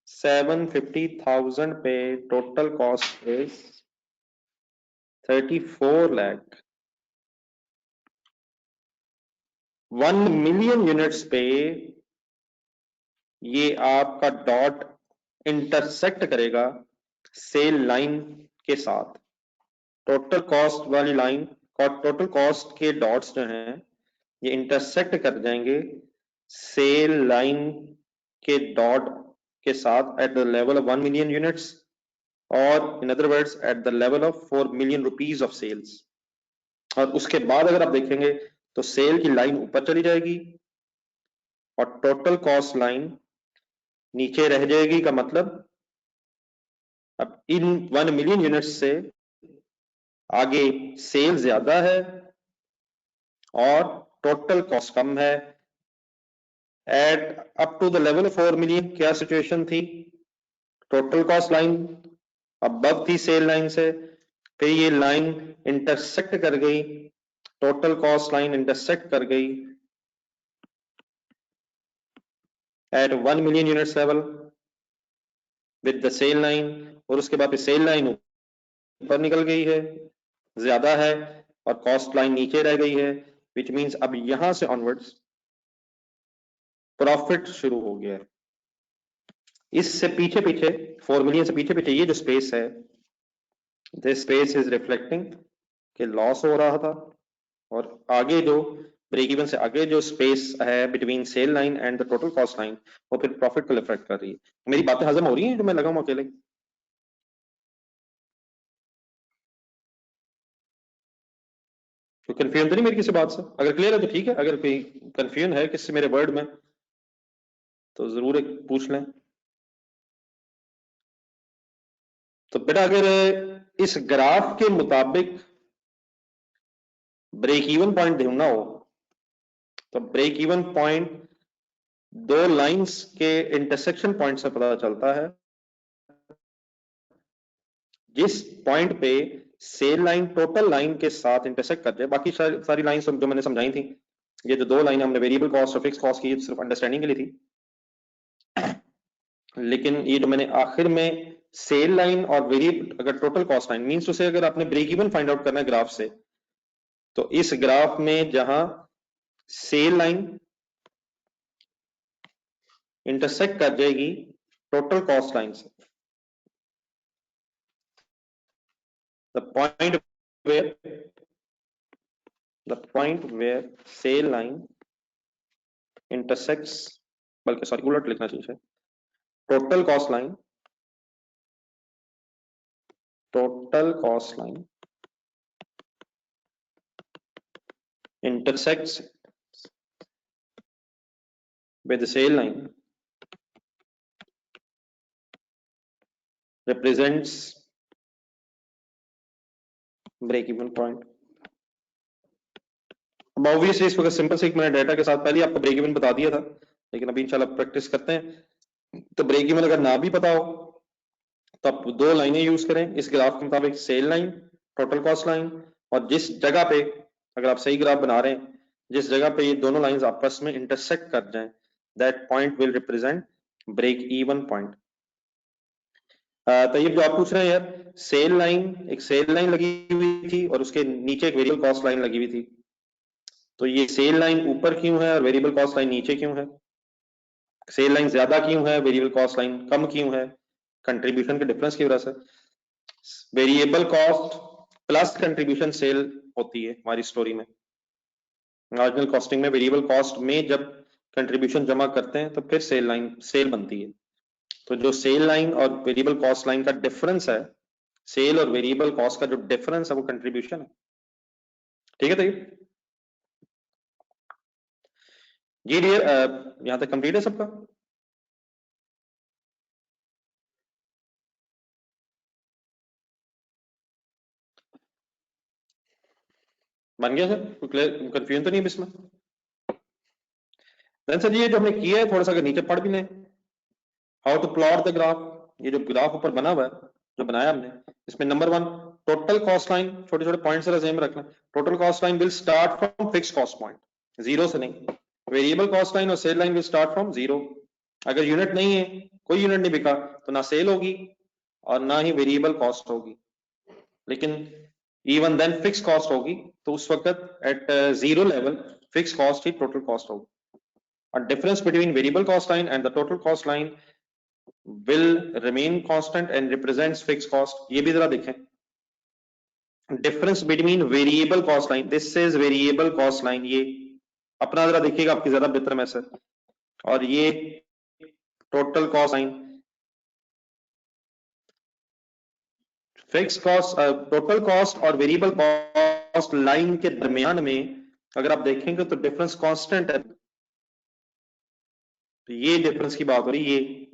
750,000 पे total cost is 34 lakh. 1 million units पे ये आपका डॉट इंटरसेक्ट करेगा सेल लाइन के साथ। टोटल कॉस्ट वाली लाइन और टोटल कॉस्ट के डॉट्स जो हैं ये इंटरसेक्ट कर जाएंगे सेल लाइन के डॉट के साथ at the level of 1 million units, और in other words at the level of 4 million rupees of sales. और उसके बाद अगर आप देखेंगे तो सेल की लाइन ऊपर चली जाएगी और टोटल कॉस्ट लाइन नीचे रह जाएगी। का मतलब अब इन 1 मिलियन यूनिट्स से आगे सेल ज्यादा है और टोटल कॉस्ट कम है। At up to the level of 4 million क्या सिचुएशन थी? टोटल कॉस्ट लाइन अबव थी सेल लाइन से, फिर ये लाइन इंटरसेक्ट कर गई, टोटल कॉस्ट लाइन इंटरसेक्ट कर गई at 1 million units level with the sale line, और उसके बाद सेल लाइन ऊपर निकल गई है, ज्यादा है, और कॉस्ट लाइन नीचे रह गई है, विच मींस अब यहां से ऑनवर्ड्स प्रॉफिट शुरू हो गया है। इससे पीछे पीछे 4 मिलियन से पीछे पीछे ये जो स्पेस है, दिस स्पेस इज रिफ्लेक्टिंग कि लॉस हो रहा था, और आगे जो ब्रेक इवन से आगे जो स्पेस है between sale line and the total cost line, वो फिर प्रॉफिट को रिफ्लेक्ट कर रही है। मेरी बातें हजम हो रही हैं जो मैं लगा हूं अकेले? तो कंफ्यूजन तो नहीं मेरी किसी बात से? अगर क्लियर है तो ठीक है, अगर कोई कंफ्यूजन है किसी मेरे वर्ड में तो जरूर एक पूछ लें। तो बेटा अगर इस ग्राफ के मुताबिक ब्रेक इवन पॉइंट ढूंढना हो तो ब्रेक इवन पॉइंट दो लाइंस के इंटरसेक्शन पॉइंट से पता चलता है, जिस पॉइंट पे सेल लाइन टोटल लाइन के साथ इंटरसेक्ट कर जाए। बाकी सारी लाइंस जो मैंने समझाई थी, ये जो दो लाइन हमने वेरिएबल कॉस्ट और फिक्स कॉस्ट की सिर्फ अंडरस्टैंडिंग के लिए थी, लेकिन ये जो मैंने आखिर में सेल लाइन और वेरिएबल अगर total cost line means to say अगर आपने ब्रेक इवन फाइंड आउट करना है ग्राफ से, तो इस ग्राफ में जहां सेल लाइन इंटरसेक्ट कर जाएगी टोटल कॉस्ट लाइन से, the point where sale line intersects, बल्कि सॉरी उलट लिखना चाहिए, total cost line intersects with the sale line represents break even point। अब ऑब्वियसली इस वक्त सिंपल से मैंने डाटा के साथ पहले आपको ब्रेक इवन बता दिया था, लेकिन अभी इंशाल्लाह प्रैक्टिस करते हैं। तो ब्रेक इवन अगर ना भी पता हो तो आप दो लाइनें यूज करें इस ग्राफ के मुताबिक, sale line, total cost line, और जिस जगह पे अगर आप सही ग्राफ बना रहे हैं, जिस जगह पे ये दोनों लाइंस आपस में इंटरसेक्ट कर जाएं, that point will represent break even point. तो ये जो आप पूछ रहे हैं यार, सेल लाइन, एक सेल लाइन लगी हुई थी और उसके नीचे एक वेरिएबल कॉस्ट लाइन लगी हुई थी, तो ये सेल लाइन ऊपर क्यों है और वेरिएबल कॉस्ट लाइन नीचे क्यों है? सेल लाइन ज्यादा क्यों है, वेरिएबल कॉस्ट लाइन कम क्यों है? कंट्रीब्यूशन के डिफरेंस की वजह से। Variable cost plus contribution sale होती है हमारी स्टोरी में। मार्जिनल कॉस्टिंग में वेरिएबल कॉस्ट में जब कंट्रीब्यूशन जमा करते हैं तो फिर सेल बनती है। तो जो सेल लाइन और वेरिएबल कॉस्ट लाइन का डिफरेंस है, सेल और वेरिएबल कॉस्ट का जो डिफरेंस है वो कंट्रीब्यूशन है। ठीक है? तो जी डियर, यहां तक कंप्लीट है सबका? बन गया सर? कोई कंफ्यूजन तो नहीं है इसमें? सर ये जो हमने किया है थोड़ा सा अगर नीचे पढ़ भी लें, how to plot the graph. ये जो ग्राफ ऊपर बना हुआ है, जो बनाया हमने, इसमें नंबर 1 टोटल कॉस्ट लाइन, छोटे छोटे पॉइंट्स जरा ज़हन में रखना। Total cost line will start from fix cost point, zero से नहीं। वेरिएबल कॉस्ट लाइन और sale line will start from zero. अगर यूनिट नहीं है, कोई यूनिट नहीं बिका, तो ना सेल होगी और ना ही वेरिएबल कॉस्ट होगी, लेकिन इवन देन फिक्स कॉस्ट होगी। तो उस वक्त at zero level fix cost ही टोटल कॉस्ट होगी। और difference between variable cost line and the total cost line will remain constant and represents fixed cost। ये भी जरा देखें, difference between variable cost line, this is variable cost line, ये अपना जरा देखिएगा, आपकी ज्यादा बेहतर में से, और ये total cost line, fix cost, total cost और वेरिएबल कॉस्ट लाइन के दरमियान में अगर आप देखेंगे तो डिफरेंस कांस्टेंट है। तो ये डिफरेंस की बात हो रही है, ये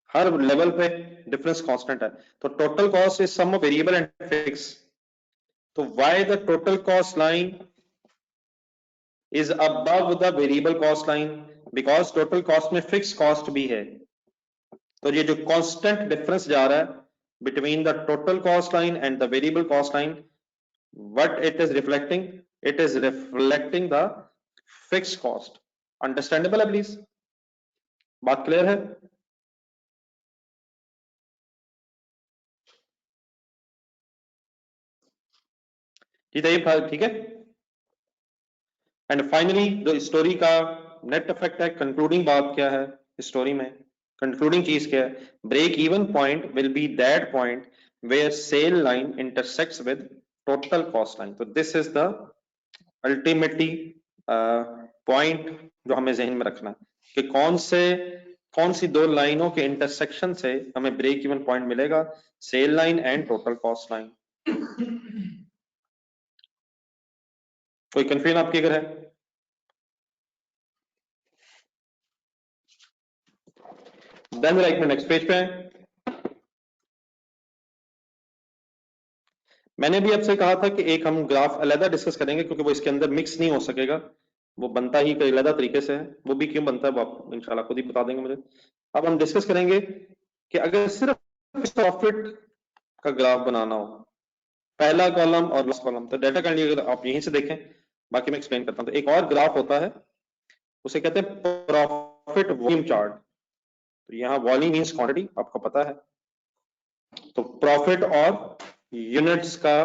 हर लेवल पे डिफरेंस कांस्टेंट है। तो total cost is sum of variable and fix. तो why the total cost line is above the variable cost line, because total cost में fixed cost भी है। तो ये जो constant difference जा रहा है between the total cost line and the variable cost line, what it is reflecting? It is reflecting the fixed cost। Understandable है please? बात क्लियर है? ठीक है। एंड फाइनली जो स्टोरी का नेट इफेक्ट है, कंक्लूडिंग बात क्या है स्टोरी में, कंक्लूडिंग चीज क्या है? Break even point will be that point where sale line intersects with total cost line. तो this is the ultimately point जो हमें जहन में रखना है कि कौन सी दो लाइनों के इंटरसेक्शन से हमें ब्रेक इवन पॉइंट मिलेगा, sale line and total cost line. कोई कंफ्यूजन आपकी अगर है? देन नेक्स्ट पेज पे है। मैंने भी आपसे कहा था कि एक हम ग्राफ अलग डिस्कस करेंगे क्योंकि वो इसके अंदर मिक्स नहीं हो सकेगा, वो बनता ही कई अलग तरीके से है, वो भी क्यों बनता है वो आप इंशाल्लाह खुद ही बता देंगे मुझे। अब हम डिस्कस करेंगे कि अगर सिर्फ प्रॉफिट का ग्राफ बनाना हो, पहला कॉलम और लास्ट कॉलम, तो डेटा काइंडली अगर आप यहीं से देखें, बाकी मैं एक्सप्लेन करता हूँ। तो एक और ग्राफ होता है, उसे कहते हैं प्रॉफिट वॉल्यूम चार्ट। तो यहाँ वॉल्यूम मीन्स क्वांटिटी, आपको पता है। तो प्रॉफिट और यूनिट्स का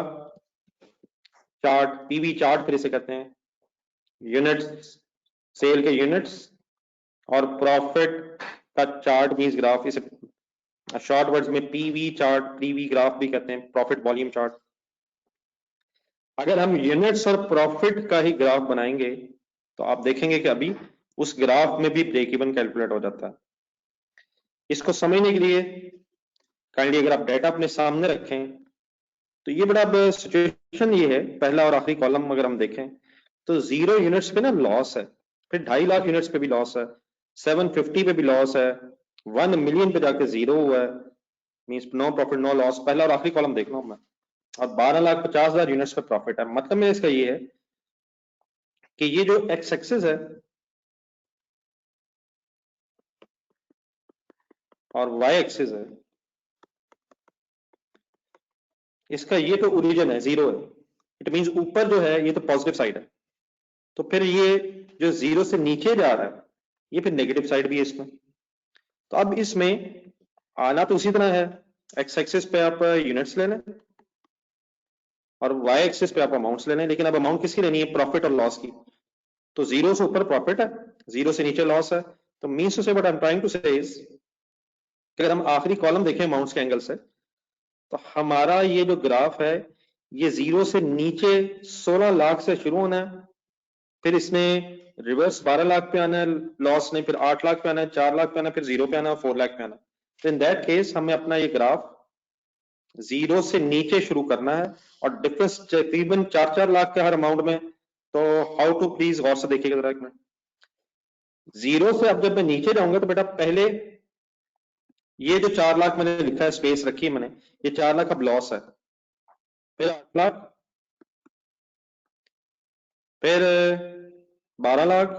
चार्ट, पीवी चार्ट फिर इसे कहते हैं, यूनिट्स, सेल के यूनिट्स, और प्रॉफिट का चार्ट मीन्स ग्राफ, इसे शॉर्ट वर्ड्स में पीवी चार्ट, पीवी ग्राफ भी कहते हैं, प्रॉफिट वॉल्यूम चार्ट। अगर हम यूनिट्स और प्रॉफिट का ही ग्राफ बनाएंगे तो आप देखेंगे कि अभी उस ग्राफ में भी ब्रेक इवन कैलकुलेट हो जाता है। इसको समझने के लिए काइंडली अगर आप डेटा अपने सामने रखें, तो ये बड़ा सिचुएशन ये है, पहला और आखिरी कॉलम अगर हम देखें तो 0 यूनिट्स पे ना लॉस है, फिर 2.5 लाख यूनिट्स पे भी लॉस है, 750 पे भी लॉस है, 1 मिलियन पे जाके जीरो हुआ है, means no profit no loss, पहला और आखिरी कॉलम देख लो मैं। और 12,50,000 यूनिट्स पे प्रॉफिट है। मतलब में इसका ये है कि ये जो एक्स एक्सिस है और वाई एक्सिस है, इसका ये तो ओरिजिन है, जीरो है, इट मींस ऊपर जो है ये तो पॉजिटिव साइड है, तो फिर ये जो जीरो से नीचे जा रहा है ये फिर नेगेटिव साइड भी है इसमें। तो अब इसमें आना तो उसी तरह है, एक्स एक्सिस पे आप यूनिट्स ले लें और वाई एक्सिस पे आप अमाउंट्स ले लें, लेकिन अब अमाउंट किसकी लेनी है, प्रॉफिट और लॉस की। तो जीरो से ऊपर प्रॉफिट है, जीरो से नीचे लॉस है, तो means to say what I am trying to say is कि अगर हम आखिरी कॉलम देखें अमाउंट्स के एंगल से, तो हमारा ये जो ग्राफ है ये जीरो से नीचे 16 लाख से शुरू होना है, फिर इसने रिवर्स 12 लाख पे आना है, लॉस ने फिर 8 लाख पे आना है, 4 लाख पे आना है, फिर जीरो पे आना है, 4 लाख पे आना है। तो इन दैट केस हमें अपना ये ग्राफ जीरो से नीचे शुरू करना है, और डिफरेंस तकरीबन 4-4 लाख के हर अमाउंट में। तो हाउ टू, प्लीज गौर से देखिएगा जरा एक मिनट। जीरो से अब जब मैं नीचे जाऊंगा तो बेटा पहले ये जो 4 लाख मैंने लिखा है, स्पेस रखी है मैंने, ये 4 लाख अब लॉस है, फिर 8 लाख, फिर 12 लाख,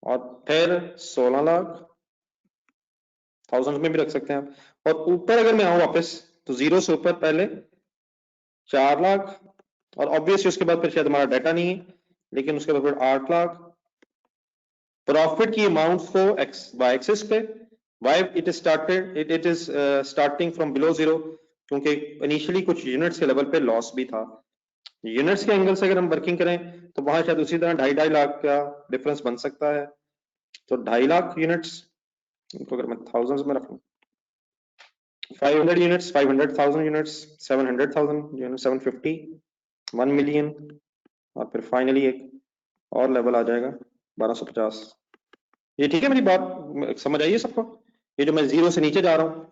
और फिर 16 लाख, थाउजेंड में भी रख सकते हैं आप। और ऊपर अगर मैं आऊं वापस, तो जीरो से ऊपर पहले 4 लाख, और ऑब्वियसली उसके बाद फिर शायद हमारा डाटा नहीं है, लेकिन उसके बाद फिर 8 लाख। प्रॉफिट की अमाउंट को एक्स वाई एक्सिस पे, why it is started, it is starting from below zero, क्योंकि इनिशियली कुछ यूनिट्स के लेवल पे लॉस भी था। यूनिट्स के एंगल से अगर हम वर्किंग करें तो वहां शायद उसी तरह 2.5 लाख का डिफरेंस बन सकता है। तो 2.5 लाख यूनिट्स, इनको अगर मैं थाउजेंड्स में रखूं, 500 यूनिट्स, 500,000 यूनिट्स, 700,000 यूनिट्स, 750, 1 मिलियन, और फिर फाइनली एक और लेवल आ जाएगा 1250। ये ठीक है, मेरी बात समझ आई है सबको? ये जो मैं जीरो से नीचे जा रहा हूं,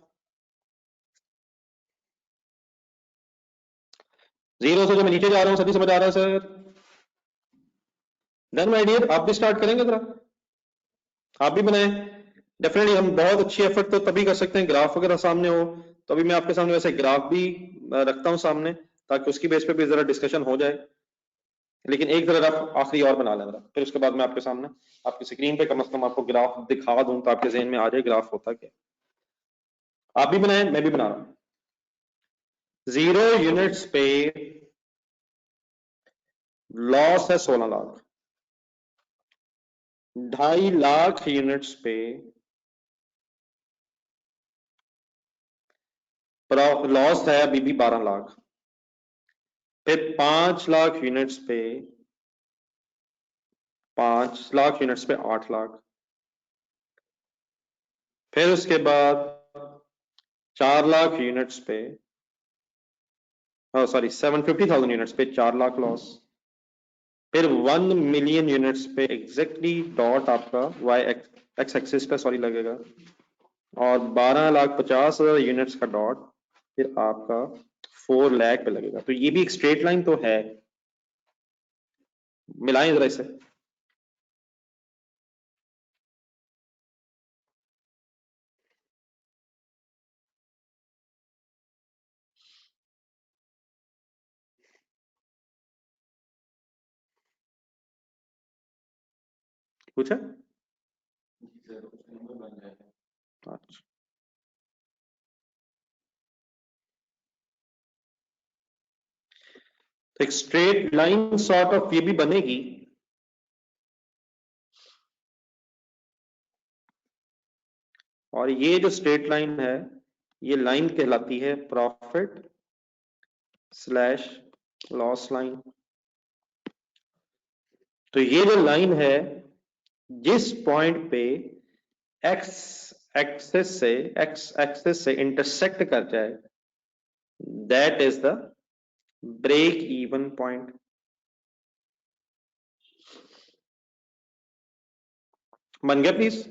जीरो से जो मैं नीचे जा रहा हूं, सभी समझ आ रहा है सर? देन माय डियर, आप भी स्टार्ट करेंगे जरा, आप भी बनाएं। डेफिनेटली हम बहुत अच्छी एफर्ट तो तभी कर सकते हैं ग्राफ वगैरह सामने हो, तो अभी मैं आपके सामने वैसे ग्राफ भी रखता हूं सामने, ताकि उसकी बेस पे भी जरा डिस्कशन हो जाए। लेकिन एक जरा रफ आखिरी और बना लें जरा, फिर उसके बाद मैं आपके सामने आपकी स्क्रीन पे कम से कम आपको ग्राफ दिखा दूं, तो आपके जहन में आ जाए ग्राफ होता क्या। आप भी बनाएं, मैं भी बना रहा हूं। जीरो यूनिट्स पे लॉस है 16 लाख, 2.5 लाख यूनिट्स पे लॉस है अभी भी 12 लाख, फिर 5 लाख यूनिट्स पे, 5 लाख यूनिट्स पे 8 लाख, फिर उसके बाद 4 लाख यूनिट्स पे, सॉरी 750,000 यूनिट्स पे 4 लाख लॉस, फिर 1 मिलियन यूनिट्स पे एग्जैक्टली डॉट आपका वाई एक्स एक्सिस पे सॉरी लगेगा, और 12,50,000 यूनिट्स का डॉट फिर आपका 4 लाख पे लगेगा। तो ये भी एक स्ट्रेट लाइन तो है, मिलाएं जरा इसे। पूछा? जी सर, उस नंबर बन जाएगा। अच्छा, तो एक स्ट्रेट लाइन सॉर्ट ऑफ ये भी बनेगी, और ये जो स्ट्रेट लाइन है ये लाइन कहलाती है प्रॉफिट स्लैश लॉस लाइन। तो ये जो लाइन है जिस पॉइंट पे एक्स एक्सेस से इंटरसेक्ट कर जाए, that is the break even point. बन गया प्लीज?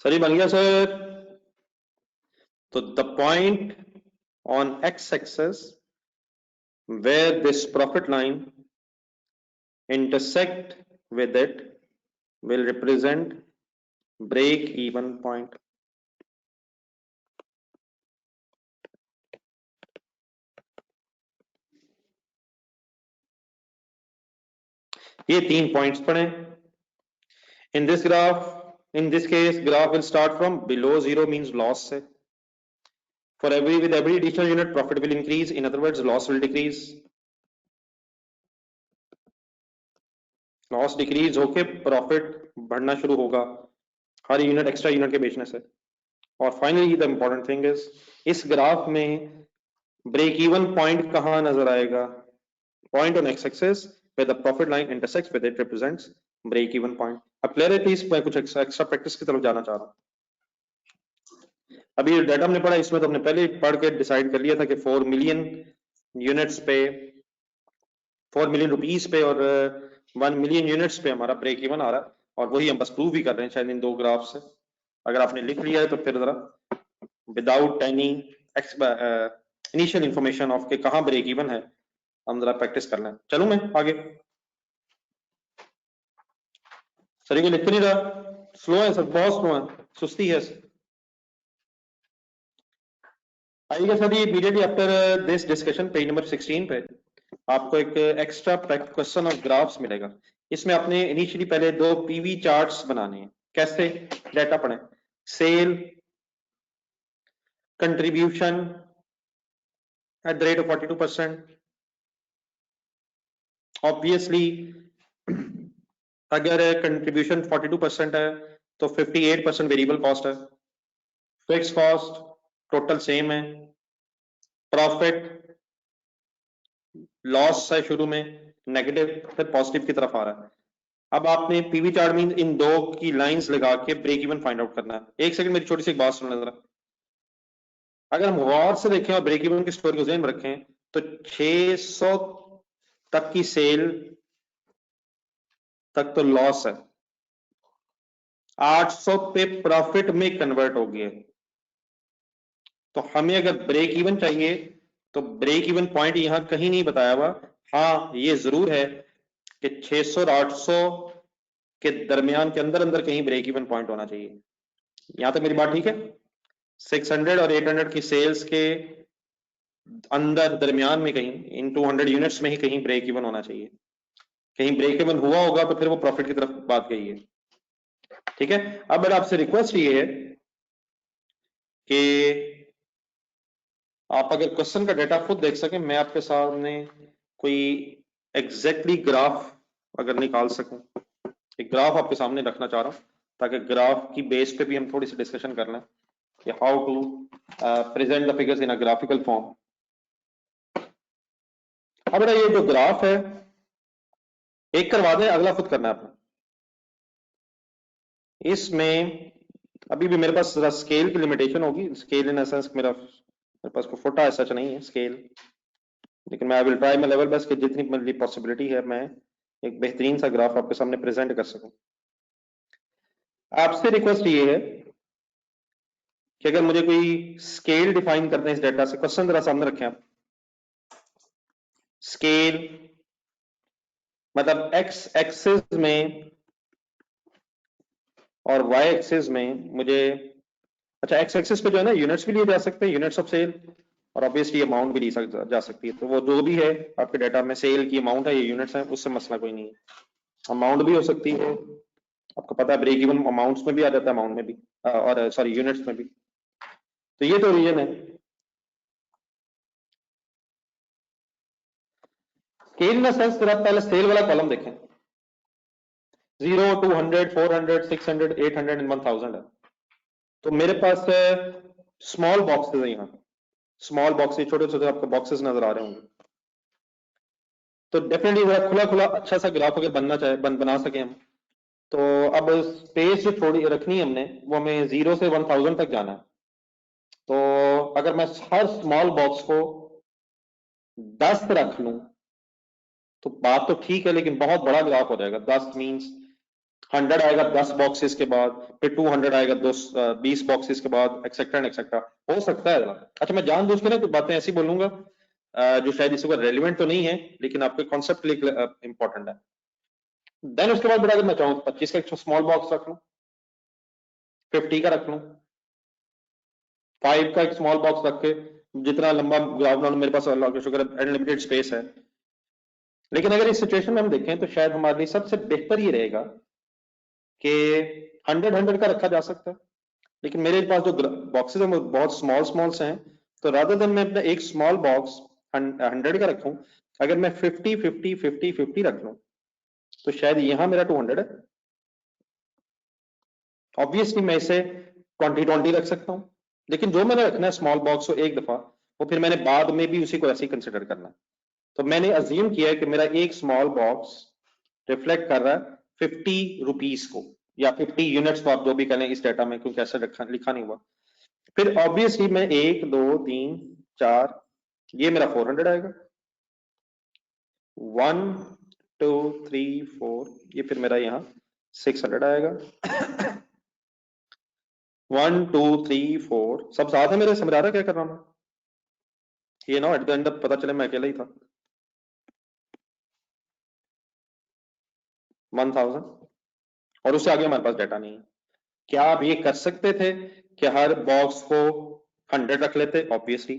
सर ये बन गया सर। तो the point on x-axis where this profit line intersect with it will represent break even point. ये 3 पॉइंट्स पड़े। in this graph, in this case graph will start from below zero means loss से, for with every additional unit profit will increase, in other words loss will decrease, loss decrease होके profit बढ़ना शुरू होगा हर unit extra unit के बेचने से। और finally the important thing is, इस ग्राफ में ब्रेक इवन पॉइंट कहां नजर आएगा? Point on x axis where the profit line intersects with it represents break even point. अब क्लियर है प्लीज? मैं कुछ एक्स्ट्रा प्रैक्टिस की तरफ जाना चाह रहा हूं। अभी डाटा हमने पढ़ा, इसमें तो हमने पहले ही पढ़ के डिसाइड कर लिया था कि 4 मिलियन यूनिट्स पे, 4 मिलियन रुपीस पे और 1 मिलियन यूनिट्स पे हमारा ब्रेक इवन आ रहा है, और वही हम बस प्रूव भी कर रहे हैं शायद इन 2 ग्राफ से। अगर आपने लिख लिया है तो फिर जरा without any initial information of के कहां ब्रेक इवन है हम जरा प्रैक्टिस कर लें। चलूं मैं आगे? सर ये लिख नहीं रहा, स्लो है सर, बहुत स्लो है, सुस्ती है। आइएगा सर, ये immediately after this discussion page number 16 पे आपको एक एक्स्ट्रा क्वेश्चन ऑफ ग्राफ्स मिलेगा। इसमें आपने इनिशियली पहले 2 पीवी चार्ट्स बनाने हैं। कैसे? डाटा पढ़ें। Sale contribution at the rate of 42%। Obviously अगर कंट्रीब्यूशन 42% है तो 58% वेरिएबल कॉस्ट है, फिक्स कॉस्ट टोटल सेम है, प्रॉफिट लॉस है शुरू में नेगेटिव, फिर पॉजिटिव की तरफ आ रहा है। अब आपने पीवी चार्ट में इन 2 की लाइंस लगा के ब्रेक इवन फाइंड आउट करना है। एक सेकंड मेरी छोटी सी एक बात सुनना जरा। अगर हम गौर से देखें और ब्रेक इवन की स्टोरी को ध्यान में रखें तो 600 तक की सेल तक तो लॉस है, 800 पे प्रॉफिट में कन्वर्ट हो गया। तो हमें अगर ब्रेक इवन चाहिए तो ब्रेक इवन पॉइंट यहां कहीं नहीं बताया हुआ। हाँ ये जरूर है कि 600 और 800 के दरमियान के अंदर अंदर कहीं ब्रेक इवन पॉइंट होना चाहिए। यहां तक मेरी बात ठीक है? 600 और 800 की सेल्स के अंदर दरमियान में कहीं इन 200 यूनिट्स में ही कहीं ब्रेक इवन होना चाहिए। कहीं ब्रेक इवन हुआ होगा तो फिर वो प्रॉफिट की तरफ बात गई है। ठीक है, अब मेरा आपसे रिक्वेस्ट ये है कि आप अगर क्वेश्चन का डेटा खुद देख सकें, मैं आपके सामने कोई एग्जैक्टली ग्राफ अगर निकाल सकूं, एक ग्राफ आपके सामने रखना चाह रहा हूं ताकि ग्राफ की बेस पे भी हम थोड़ी सी डिस्कशन कर लें कि how to present the figures in a graphical form. अब बेटा ये जो ग्राफ है एक करवा दें, अगला खुद करना है आपने। इसमें अभी भी मेरे पास जरा स्केल की लिमिटेशन होगी, स्केल इन एसेंस मेरे पास कोई फोटा ऐसा नहीं है स्केल, लेकिन मैं I will try my level best कि जितनी मेरी पॉसिबिलिटी है मैं एक बेहतरीन सा ग्राफ आपके सामने प्रेजेंट कर सकूं। आपसे रिक्वेस्ट ये है कि अगर मुझे कोई स्केल डिफाइन करते हैं इस डेटा से, क्वेश्चन जरा सामने रखें आप। स्केल मतलब एक्स एक्सिस में और वाई एक्सिस में मुझे, अच्छा, एक्स एक्सिस पे जो है ना यूनिट्स भी लिए जा सकते हैं, यूनिट्स ऑफ सेल, और ऑब्वियसली अमाउंट भी ली जा सकती है। तो वो जो भी है आपके डाटा में सेल की अमाउंट है, ये यूनिट्स है, उससे मसला कोई नहीं है। अमाउंट भी हो सकती है, आपको पता है ब्रेक इवन अमाउंट्स में भी आ जाता है, अमाउंट में भी और सॉरी यूनिट्स में भी। तो ये तो रीजन है। स्केल इन सेंस फिर आप पहले सेल वाला कॉलम देखें, 0, 200, 400, 600, 800 एंड 1000 है। तो मेरे पास स्मॉल बॉक्सेस है यहाँ, स्मॉल बॉक्सेस, छोटे छोटे आपको बॉक्सेस नजर आ रहे होंगे। तो डेफिनेटली जरा खुला खुला अच्छा सा ग्राफ अगर बनना चाहे बना सके हम, तो अब स्पेस जो थोड़ी रखनी है हमने, वो हमें 0 से 1000 तक जाना है। तो अगर मैं हर स्मॉल बॉक्स को 10 रख लूं तो बात तो ठीक है, लेकिन बहुत बड़ा ग्राफ हो जाएगा। 10 मींस 100 आएगा 10 बॉक्सेस के बाद, फिर 200 आएगा 20 बॉक्सेस के बाद, एक्सेट्रा एंड एक्सेट्रा। हो सकता है। अच्छा, मैं जानबूझ के ना कुछ बातें ऐसी बोलूंगा जो शायद इस वक्त रेलिवेंट तो नहीं है, लेकिन आपके कॉन्सेप्ट के लिए इंपॉर्टेंट है। देन उसके बाद अगर मैं चाहूँ 25 का एक स्मॉल बॉक्स रख लूं, 50 का रख लूं, 5 का एक स्मॉल बॉक्स रख के, जितना लंबा ग्राफ बनाऊं, मेरे पास अल्लाह का शुक्र है अनलिमिटेड स्पेस है। लेकिन अगर इस सिचुएशन में हम देखें तो शायद हमारे लिए सबसे बेहतर ये रहेगा कि 100 का रखा जा सकता है। लेकिन मेरे पास जो बॉक्सेस हैं वो बहुत स्मॉल स्मॉल से हैं, तो रादर देन मैं अपना एक स्मॉल बॉक्स 100 का रखूं, अगर मैं 50 50 50 50 रख लूं तो शायद यहां मेरा 200 है। ऑब्वियसली मैं इसे 20 20 रख सकता हूं, लेकिन जो मैंने रखना है स्मॉल बॉक्स को एक दफा, वो फिर मैंने बाद में भी उसी को ऐसे ही कंसिडर करना है। तो मैंने अज्यूम किया है कि मेरा एक स्मॉल बॉक्स रिफ्लेक्ट कर रहा है 50 रुपीज को, या 50 यूनिट्स को, आप जो भी करें इस डाटा में, क्योंकि ऐसा लिखा नहीं हुआ। फिर ऑब्वियसली मैं 1 2 3 4, ये मेरा 400 आएगा। 1 2 3 4, ये फिर मेरा यहाँ 600 आएगा। 1 2 3 4 सब साथ है मेरे, समझ आ रहा है क्या कर रहा हूं मैं? ये ना एट द एंड पता चले मैं अकेला ही था। 1000, और उससे आगे हमारे पास डाटा नहीं है। क्या आप ये कर सकते थे कि हर बॉक्स को 100 रख लेते? ऑब्वियसली।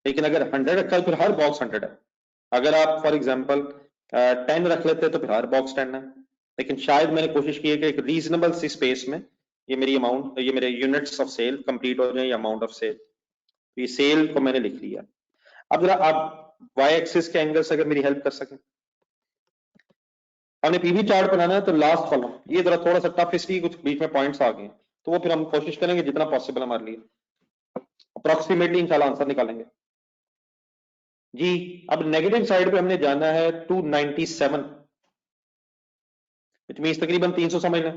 लेकिन अगर 100 रखा है, फिर हर बॉक्स 100 है। अगर आप फॉर एग्जांपल 10 रख लेते तो फिर हर बॉक्स 10 है। लेकिन शायद मैंने कोशिश की है कि एक रीजनेबल सी स्पेस में ये मेरी अमाउंट, ये मेरे यूनिट्स ऑफ सेल कंप्लीट हो जाए, या अमाउंट ऑफ सेल। ये सेल को मैंने लिख लिया। अब जरा आप वाई एक्सिस के एंगल से अगर मेरी हेल्प कर सकें, हमने पीवी चार्ट बनाना है, तो लास्ट कॉलम ये जरा थोड़ा सा टफ, इसलिए कुछ बीच में पॉइंट्स आ गए, तो वो फिर हम कोशिश करेंगे जितना पॉसिबल हमारे लिए, अप्रोक्सीमेटली इंशाल्लाह आंसर निकालेंगे जी। अब नेगेटिव साइड पे हमने जाना है 297, विच मींस तकरीबन 300 समझ लें।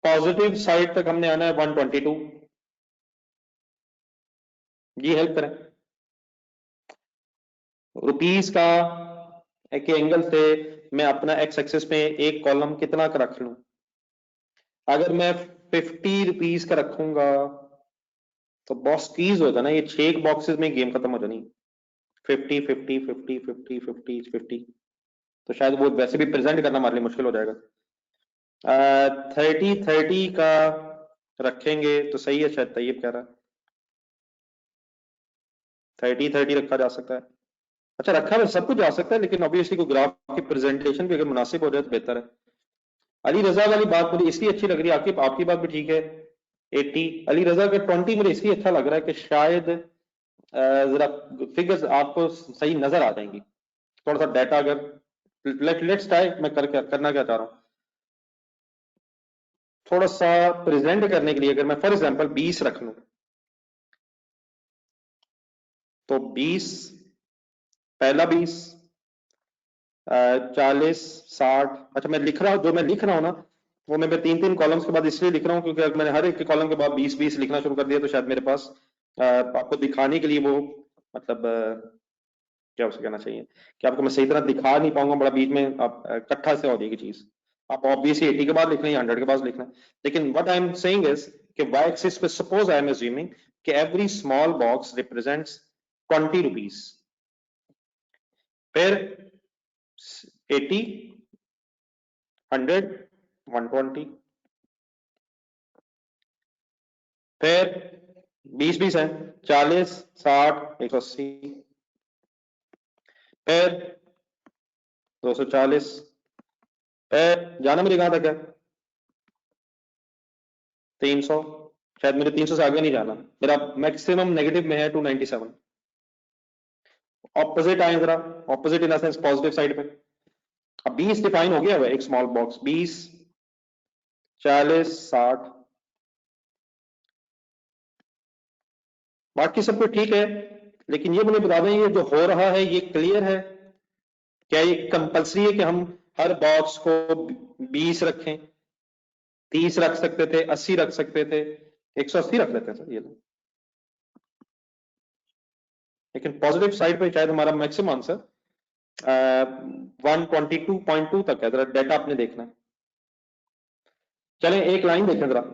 पॉजिटिव साइड तक हमने आना है 122 जी, हेल्प करें। रुपीस का एक एंगल से मैं अपना एक्स एक्सिस में एक कॉलम कितना का रख लूं? अगर मैं 50 रुपीस का रखूंगा तो बॉस कीज होगा ना, ये 6 बॉक्सेस में गेम खत्म हो जानी। 50 50 50 50 50 50, तो शायद वो वैसे भी प्रेजेंट करना हमारे लिए मुश्किल हो जाएगा। 30 30 का रखेंगे तो सही है, शायद तैयब कह रहा है 30 30 रखा जा सकता है। अच्छा, रखा है सब कुछ जा सकता है, लेकिन ऑब्वियसली को ग्राफ की प्रेजेंटेशन भी अगर मुनासिब हो जाए तो बेहतर है। अली रजा वाली बात मुझे इसलिए अच्छी लग रही है, आपकी बात भी ठीक है। 80, अली रजा का 20 मुझे इसलिए अच्छा लग रहा है कि शायद जरा फिगर्स आपको सही नजर आ जाएंगी। थोड़ा सा डाटा अगर लेट्स ट्राई, मैं करना क्या चाह रहा हूँ, थोड़ा सा प्रेजेंट करने के लिए अगर मैं फॉर एग्जांपल 20 रख लूं, तो 20, पहला 20, 40 60। अच्छा, मैं लिख रहा हूं, जो मैं लिख रहा हूं ना, वो मैं 3 3 कॉलम्स के बाद इसलिए लिख रहा हूं क्योंकि अगर मैंने हर एक कॉलम के बाद 20 20 लिखना शुरू कर दिया तो शायद मेरे पास आपको दिखाने के लिए वो, मतलब क्या उसे कहना चाहिए, कि आपको मैं सही तरह दिखा नहीं पाऊंगा, बड़ा बीच में आप इकट्ठा से हो जाएगी चीज। आप ऑब्वियसली 80 के बाद लिखना है या 100 के बाद लिखना है। लेकिन what I am saying is कि वाई एक्सिस पे सपोज आई एम अज्यूमिंग कि every small box represents 20 rupees, फिर 80, 100, 120, फिर 20 है, 40, 60, 180, फिर 240, फिर जाना मुझे कहां तक है 300, शायद मेरे 300 से आगे नहीं जाना, मेरा मैक्सिमम नेगेटिव में है 297। ऑपोजिट आए जरा, opposite in sense positive side पे। अब 20 डिफाइन हो गया है, एक स्मॉल बॉक्स 20, 40, 60, बाकी सब कुछ ठीक है, लेकिन ये मुझे बता दें ये जो हो रहा है ये क्लियर है? क्या ये कंपलसरी है कि हम हर बॉक्स को 20 रखें? 30 रख सकते थे, 80 रख सकते थे, 180 रख लेते हैं सर ये लोग। लेकिन पॉजिटिव साइड पे शायद हमारा मैक्सिमम आंसर 122.2 तक है, जरा डेटा आपने देखना है। चलें एक लाइन देखें जरा,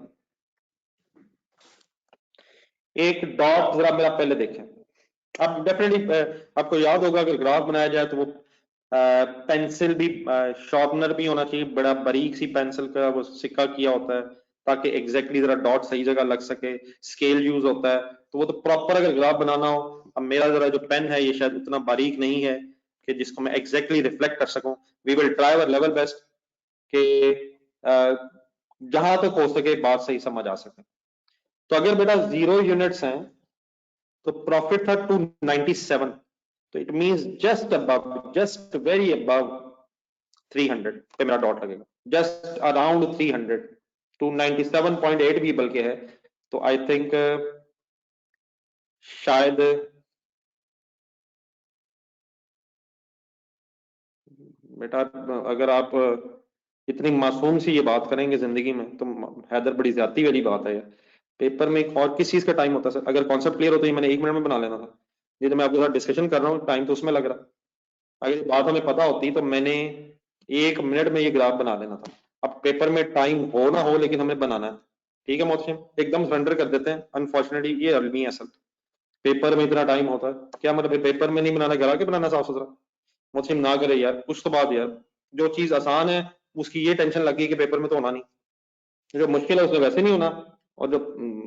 एक डॉट जरा मेरा पहले देखें। अब डेफिनेटली आपको याद होगा अगर ग्राफ बनाया जाए तो वो पेंसिल भी शार्पनर भी होना चाहिए, बड़ा बारीक सी पेंसिल का वो सिक्का किया होता है ताकि एग्जैक्टली जरा डॉट सही जगह लग सके, स्केल यूज होता है, तो वो तो प्रॉपर अगर ग्राफ बनाना हो। अब मेरा जरा जो पेन है ये शायद उतना बारीक नहीं है कि जिसको मैं एग्जैक्टली रिफ्लेक्ट कर सकूं। We will try our level best कि जहां तक हो सके बात सही समझ आ सके। तो अगर बेटा 0 यूनिट्स हैं तो प्रॉफिट था 297, तो it means just above, just very above 300 पे मेरा डॉट लगेगा, जस्ट अराउंड 300, 297.8 भी बल्कि है। तो आई थिंक शायद बेटा अगर आप इतनी मासूम सी ये बात करेंगे जिंदगी में तो हैदर बड़ी ज्यादती वाली बात है यार। पेपर में एक और किस चीज का टाइम होता है सर? अगर कॉन्सेप्ट क्लियर होता है मैंने 1 मिनट में बना लेना था, ये तो मैं आपके साथ डिस्कशन कर रहा हूँ, टाइम तो उसमें लग रहा है। अगर ये बात हमें पता होती तो मैंने 1 मिनट में ये ग्राफ बना लेना था। अब पेपर में टाइम हो ना हो लेकिन हमें बनाना है, ठीक है मोहसिन? एकदम सरेंडर कर देते हैं, अनफॉर्चुनेटली ये अलमी है असल। पेपर में इतना टाइम होता है क्या मतलब पेपर में नहीं बनाना, घर आके बनाना साफ सुथरा? मोहसिन ना करे यार, कुछ तो बात यार। जो चीज आसान है उसकी ये टेंशन लगी कि पेपर में तो होना नहीं, जो मुश्किल है उसमें वैसे नहीं होना, और जो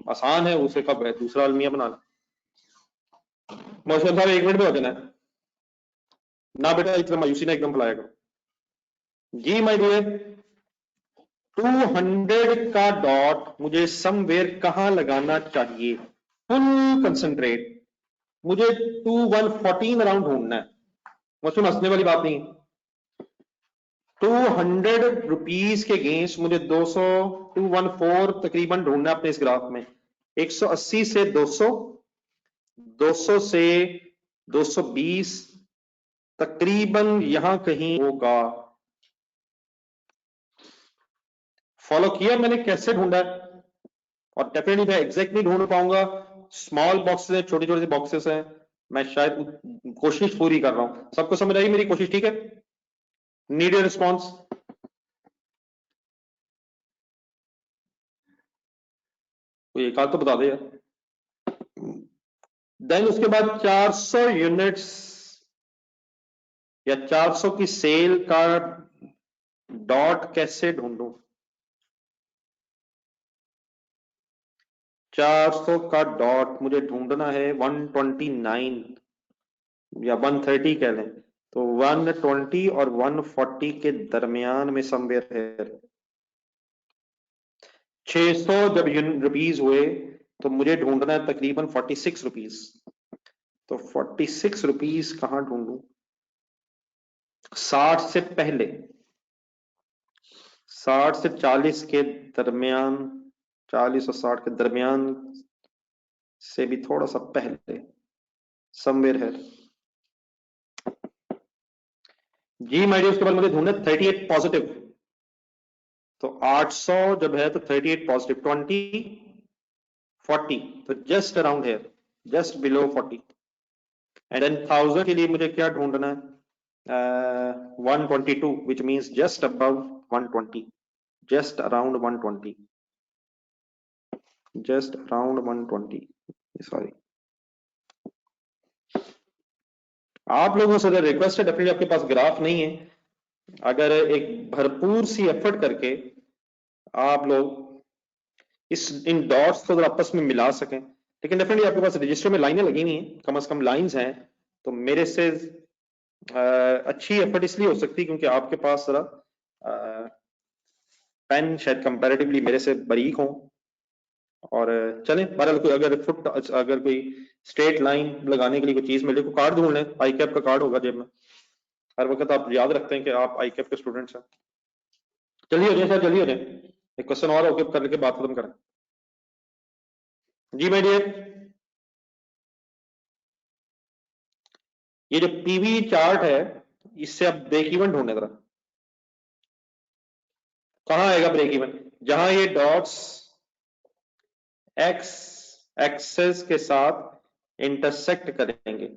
आसान है उसे कब दूसरा अलमिया बनाना। मोहसिन साहब 1 मिनट में हो जाना है ना बेटा, इतना मायूसी ना एकदम फैलाया करो जी माय डियर। 200 का डॉट मुझे समवेयर कहां लगाना चाहिए? फुल कंसंट्रेट, मुझे 2114 अराउंड ढूंढना है। मुझे हंसने वाली बात नहीं है। 200 रुपीज के अगेंस्ट मुझे 200, 214 तकरीबन ढूंढना है अपने इस ग्राफ में। 180 से 200, 200 से 220 तकरीबन यहां कहीं होगा। फॉलो किया मैंने कैसे ढूंढा है? और डेफिनेटली मैं एग्जैक्ट नहीं ढूंढ पाऊंगा, स्मॉल बॉक्सेस है, छोटी छोटी बॉक्सेस हैं, मैं शायद कोशिश पूरी कर रहा हूं। सबको समझ आई मेरी कोशिश? ठीक है, नीड ए रिस्पॉन्स। कोई एक आध तो बता दे यार। देन उसके बाद 400 यूनिट्स या 400 की सेल का डॉट कैसे ढूंढूं? 400 का डॉट मुझे ढूंढना है 129 या 130 कह लें, तो 120 और 140 के दरमियान में समवेयर है। 600 जब रुपीज हुए तो मुझे ढूंढना है तकरीबन 46 रुपीज। तो 46 रुपीज कहां ढूंढूं? 60 से पहले, 60 से 40 के दरमियान, 40 और 60 के दरमियान से भी थोड़ा सा पहले समवेयर है जी माय डियर। उसके बाद मुझे ढूंढना 38 पॉजिटिव, तो 800 जब है तो 38 पॉजिटिव, 20, 40, तो जस्ट अराउंड है, जस्ट बिलो 40। एंड देन 1000 के लिए मुझे क्या ढूंढना है? 122 which means just above 120, just around 120, just around 120, sorry. आप लोगों से रिक्वेस्ट है, डेफिनेटली आपके पास ग्राफ नहीं है, अगर एक भरपूर सी एफर्ट करके आप लोग इन डॉट्स को अगर आपस में मिला सकें, लेकिन डेफिनेटली आपके पास रजिस्टर में लाइनें लगी हुई हैं, कम से कम लाइंस हैं, तो मेरे से अच्छी एफर्ट इसलिए हो सकती है क्योंकि आपके पास जरा पेन शायद कंपैरेटिवली मेरे से बारीक हो। और चलें, बहरहाल कोई अगर कोई स्ट्रेट लाइन लगाने के लिए कोई चीज मिले, कोई कार्ड ढूंढ लें, आई कैप का कार्ड होगा जेब में, हर वक्त आप याद रखते हैं कि आप आई कैप के स्टूडेंट्स हैं। चलिए हो जाए सर, जल्दी हो जाए, एक क्वेश्चन और ओके करके बात खत्म करें। जी माय डियर, ये जो पीवी चार्ट है, इससे आप ब्रेक इवन ढूंढने जरा, कहां आएगा ब्रेक इवन? जहां ये डॉट्स एक्स एक्सेस के साथ इंटरसेक्ट करेंगे।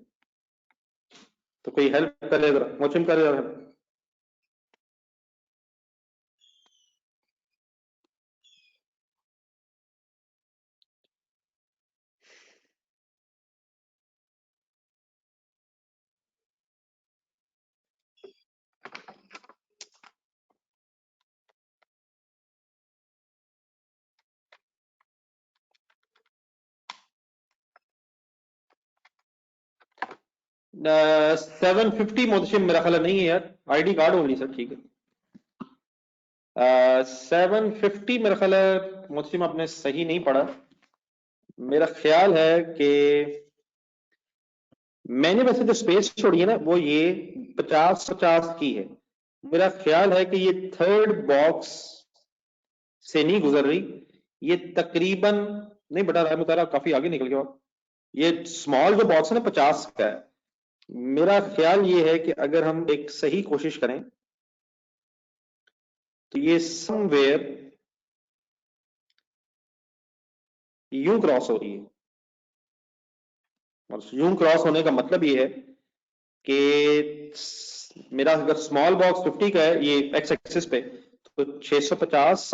तो कोई हेल्प करे जरा, मोचम करे जरा। सेवन 750 मोहतशिम मेरा ख्याल नहीं है यार, आईडी कार्ड होनी सर, ठीक है। 750 मेरा ख्याल है मोहतशिम आपने सही नहीं पढ़ा। मेरा ख्याल है कि मैंने वैसे जो स्पेस छोड़ी है ना वो ये 50-50 की है। मेरा ख्याल है कि ये थर्ड बॉक्स से नहीं गुजर रही, ये तकरीबन नहीं बता रहा है, मुतारा काफी आगे निकल गया। ये स्मॉल जो बॉक्स है ना 50 का है। मेरा ख्याल ये है कि अगर हम एक सही कोशिश करें तो ये समवेयर यूं क्रॉस हो रही है, और यूं क्रॉस होने का मतलब ये है कि मेरा अगर स्मॉल बॉक्स 50 का है ये एक्स एक्सिस पे, तो 650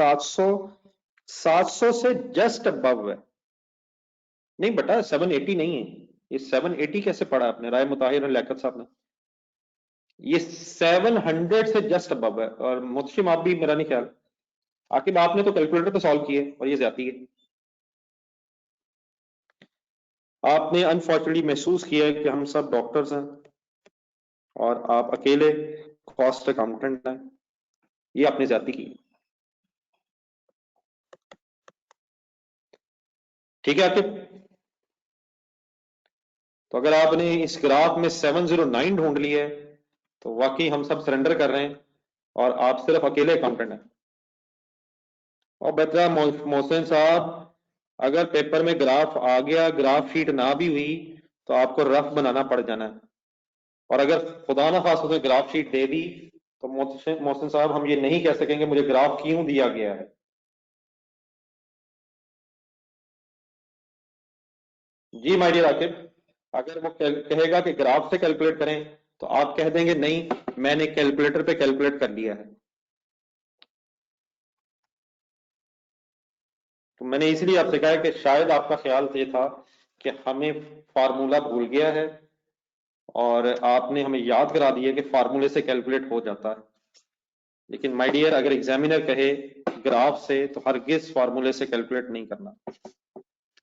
700 से जस्ट अबव है। नहीं बेटा 780 नहीं है, ये 780 कैसे पढ़ा आपने राय मुताहिर और लियाकत साहब ने? ये 700 से जस्ट अबव है। और मुतशिम आप भी, मेरा नहीं ख्याल, आकिब आपने तो कैलकुलेटर पे सॉल्व किए और ये ज्यादा है। आपने अनफॉर्चुनेटली महसूस किया है कि हम सब डॉक्टर्स हैं और आप अकेले कॉस्ट अकाउंटेंट हैं, ये आपने ज्यादा की। ठीक है आकिब, तो अगर आपने इस ग्राफ में 709 ढूंढ लिया है तो वाकई हम सब सरेंडर कर रहे हैं और आप सिर्फ अकेले अकाउंटेंट हैं। और बेटा मोहसिन साहब, अगर पेपर में ग्राफ आ गया, ग्राफ शीट ना भी हुई तो आपको रफ बनाना पड़ जाना है। और अगर खुदा ना खास उसने ग्राफ शीट दे दी तो मोहसिन साहब हम ये नहीं कह सकेंगे मुझे ग्राफ क्यों दिया गया है। जी माय डियर आकिब, अगर वो कहेगा कि ग्राफ से कैलकुलेट करें तो आप कह देंगे नहीं मैंने कैलकुलेटर पे कैलकुलेट कर लिया है। तो मैंने इसलिए आपसे कहा कि शायद आपका ख्याल ये था कि हमें फार्मूला भूल गया है और आपने हमें याद करा दिया कि फार्मूले से कैलकुलेट हो जाता है। लेकिन माय डियर अगर एग्जामिनर कहे ग्राफ से तो हरगिज फार्मूले से कैलकुलेट नहीं करना।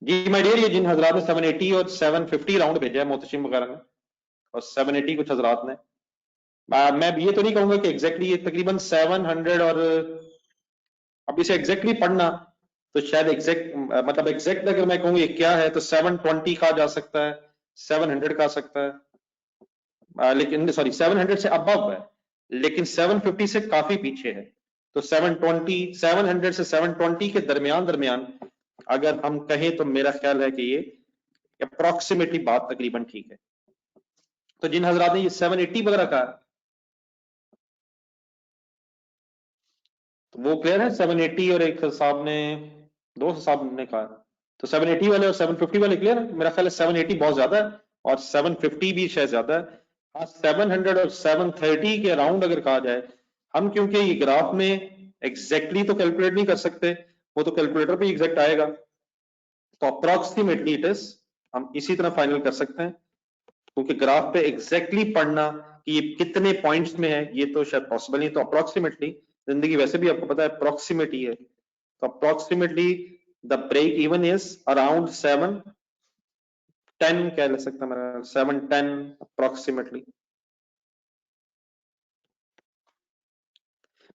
जी माय डियर, ये जिन हजरात ने 780 और 750 राउंड भेजा है मोहतशिम वगैरह ने, और 780 कुछ हजरात ने, मैं ये तो नहीं कहूंगा कि एग्जैक्टली ये तकरीबन 700, और अब इसे एग्जैक्टली पढ़ना तो शायद एग्जैक्ट मतलब एग्जैक्ट अगर मैं कहूँ ये क्या है तो 720 कहा जा सकता है, 700 कहा सकता है, लेकिन सॉरी 700 से अबव है, लेकिन 750 से काफी पीछे है। तो 720, 700 से 720 के दरमियान दरमियान अगर हम कहें तो मेरा ख्याल है कि ये अप्रोक्सीमेटली बात तकरीबन ठीक है। तो जिन हजरात ने ये 780 वगैरह कहा तो वो क्लियर है, 780 और एक साहब ने, दो साहब ने कहा, तो 780 वाले और 750 वाले क्लियर है? मेरा ख्याल है 780 बहुत ज्यादा है और 750 भी शायद ज्यादा है। हाँ 700 और 730 के अराउंड अगर कहा जाए, हम क्योंकि ये ग्राफ में एग्जैक्टली तो कैलकुलेट नहीं कर सकते, वो तो कैलकुलेटर पे एग्जैक्ट आएगा, तो अप्रोक्सीमेटली इट इज, हम इसी तरह फाइनल कर सकते हैं। क्योंकि ग्राफ पे एग्जैक्टली पढ़ना कि ये कितने पॉइंट्स में है ये तो शायद पॉसिबल नहीं, तो अप्रोक्सीमेटली, जिंदगी वैसे भी आपको पता है अप्रोक्सीमेट ही है, तो approximately the break even is around 7-10 क्या ले सकता है मेरा 7-10 अप्रोक्सीमेटली।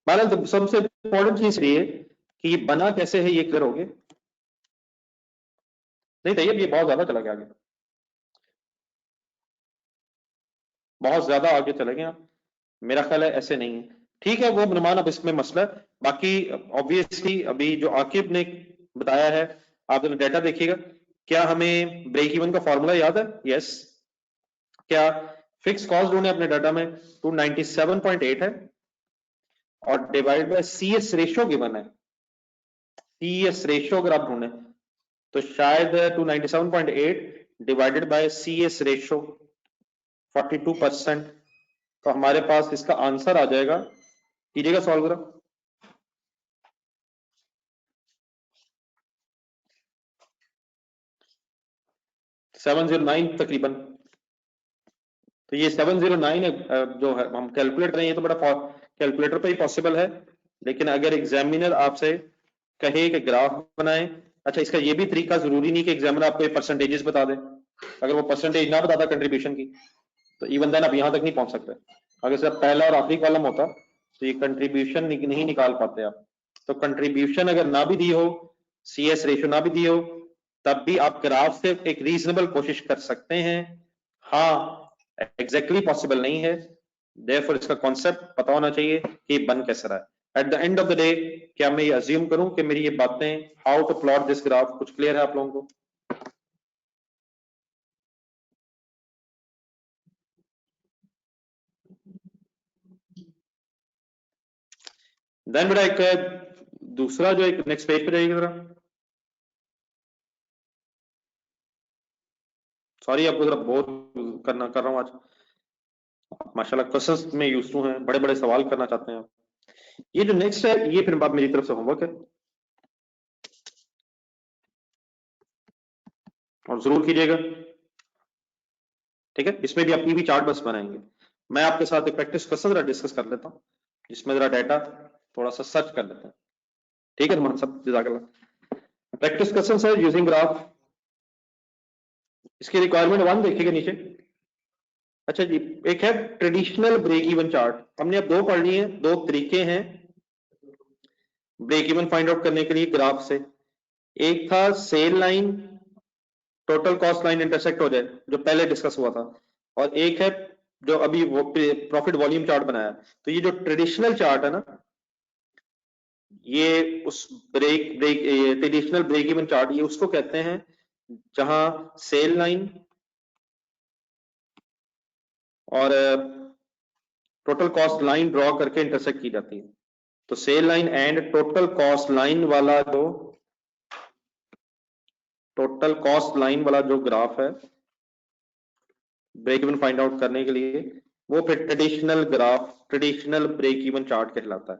बहरहाल सबसे इंपॉर्टेंट चीज ये कि ये बना कैसे है ये क्लियर हो गया। नहीं तैयब ये बहुत ज्यादा चला गया आगे, बहुत ज्यादा आगे चले गए आप, मेरा ख्याल है ऐसे नहीं है। ठीक है वो नुमान अब इसमें मसला है, बाकी ऑब्वियसली अभी जो आकिब ने बताया है आप जरा डाटा देखिएगा। क्या हमें ब्रेक इवन का फॉर्मूला याद है? यस। क्या फिक्स कॉस्ट ढूंढे अपने डाटा में 297.8 है और divide by CS ratio given है। सीएस रेशियो अगर आप ढूंढे तो शायद 297.8 डिवाइडेड बाय सीएस रेशियो 42%, तो हमारे पास इसका आंसर आ जाएगा, कीजिएगा सॉल्व करो, 709 तकरीबन। तो ये 709 जो है हम कैलकुलेट करें, ये तो बड़ा कैलकुलेटर पे ही पॉसिबल है, लेकिन अगर एग्जामिनर आपसे कहे कि ग्राफ बनाएं, अच्छा इसका ये भी तरीका जरूरी नहीं कि एग्जामिनर आपको परसेंटेजेस बता दे। अगर वो परसेंटेज ना बताता कंट्रीब्यूशन की तो इवन देन आप यहां तक नहीं पहुंच सकते। अगर सिर्फ पहला और आखिरी कॉलम होता तो ये कंट्रीब्यूशन नहीं निकाल पाते आप। तो कंट्रीब्यूशन अगर ना भी दी हो, सीएस रेशियो ना भी दी हो, तब भी आप ग्राफ से एक रीजनेबल कोशिश कर सकते हैं। हाँ एग्जैक्टली पॉसिबल नहीं है, देयरफॉर इसका कॉन्सेप्ट पता होना चाहिए कि बन कैसे रहा है। At the end of the day क्या मैं ये अज्यूम करूं कि मेरी ये बातें how to plot this graph कुछ क्लियर है आप लोगों को? देन बेटा एक दूसरा जो एक नेक्स्ट पेज पे जाइए जरा, सॉरी आपको जरा बोर करना कर रहा हूं आज, माशाल्लाह क्वेश्चंस में यूज टू हैं, बड़े बड़े सवाल करना चाहते हैं आप। ये जो नेक्स्ट है ये फिर बात मेरी तरफ से होमवर्क है और जरूर कीजिएगा, ठीक है। इसमें भी आप पीवी चार्ट बस बनाएंगे, मैं आपके साथ एक प्रैक्टिस क्वेश्चन जरा डिस्कस कर लेता हूँ जिसमें जरा डाटा थोड़ा सा सर्च कर लेते हैं, ठीक है तुम्हारा सब जज़ाकल्लाह। प्रैक्टिस क्वेश्चन है यूजिंग ग्राफ, इसकी रिक्वायरमेंट 1 देखिएगा नीचे। अच्छा जी, एक है ट्रेडिशनल ब्रेक इवन चार्ट, हमने अब दो पढ़ लिए हैं, दो तरीके हैं ब्रेक इवन फाइंड आउट करने के लिए ग्राफ से। एक था sale line total cost line intersect हो जाए जो पहले डिस्कस हुआ था, और एक है जो अभी वो प्रॉफिट वॉल्यूम चार्ट बनाया। तो ये जो ट्रेडिशनल चार्ट है ना, ये उस ट्रेडिशनल ब्रेक इवन चार्ट ये उसको कहते हैं जहां सेल लाइन और टोटल कॉस्ट लाइन ड्रॉ करके इंटरसेक्ट की जाती है। तो sale line and total cost line वाला जो ग्राफ है ब्रेक इवन फाइंड आउट करने के लिए, वो फिर ट्रेडिशनल ब्रेक इवन चार्ट कहलाता है।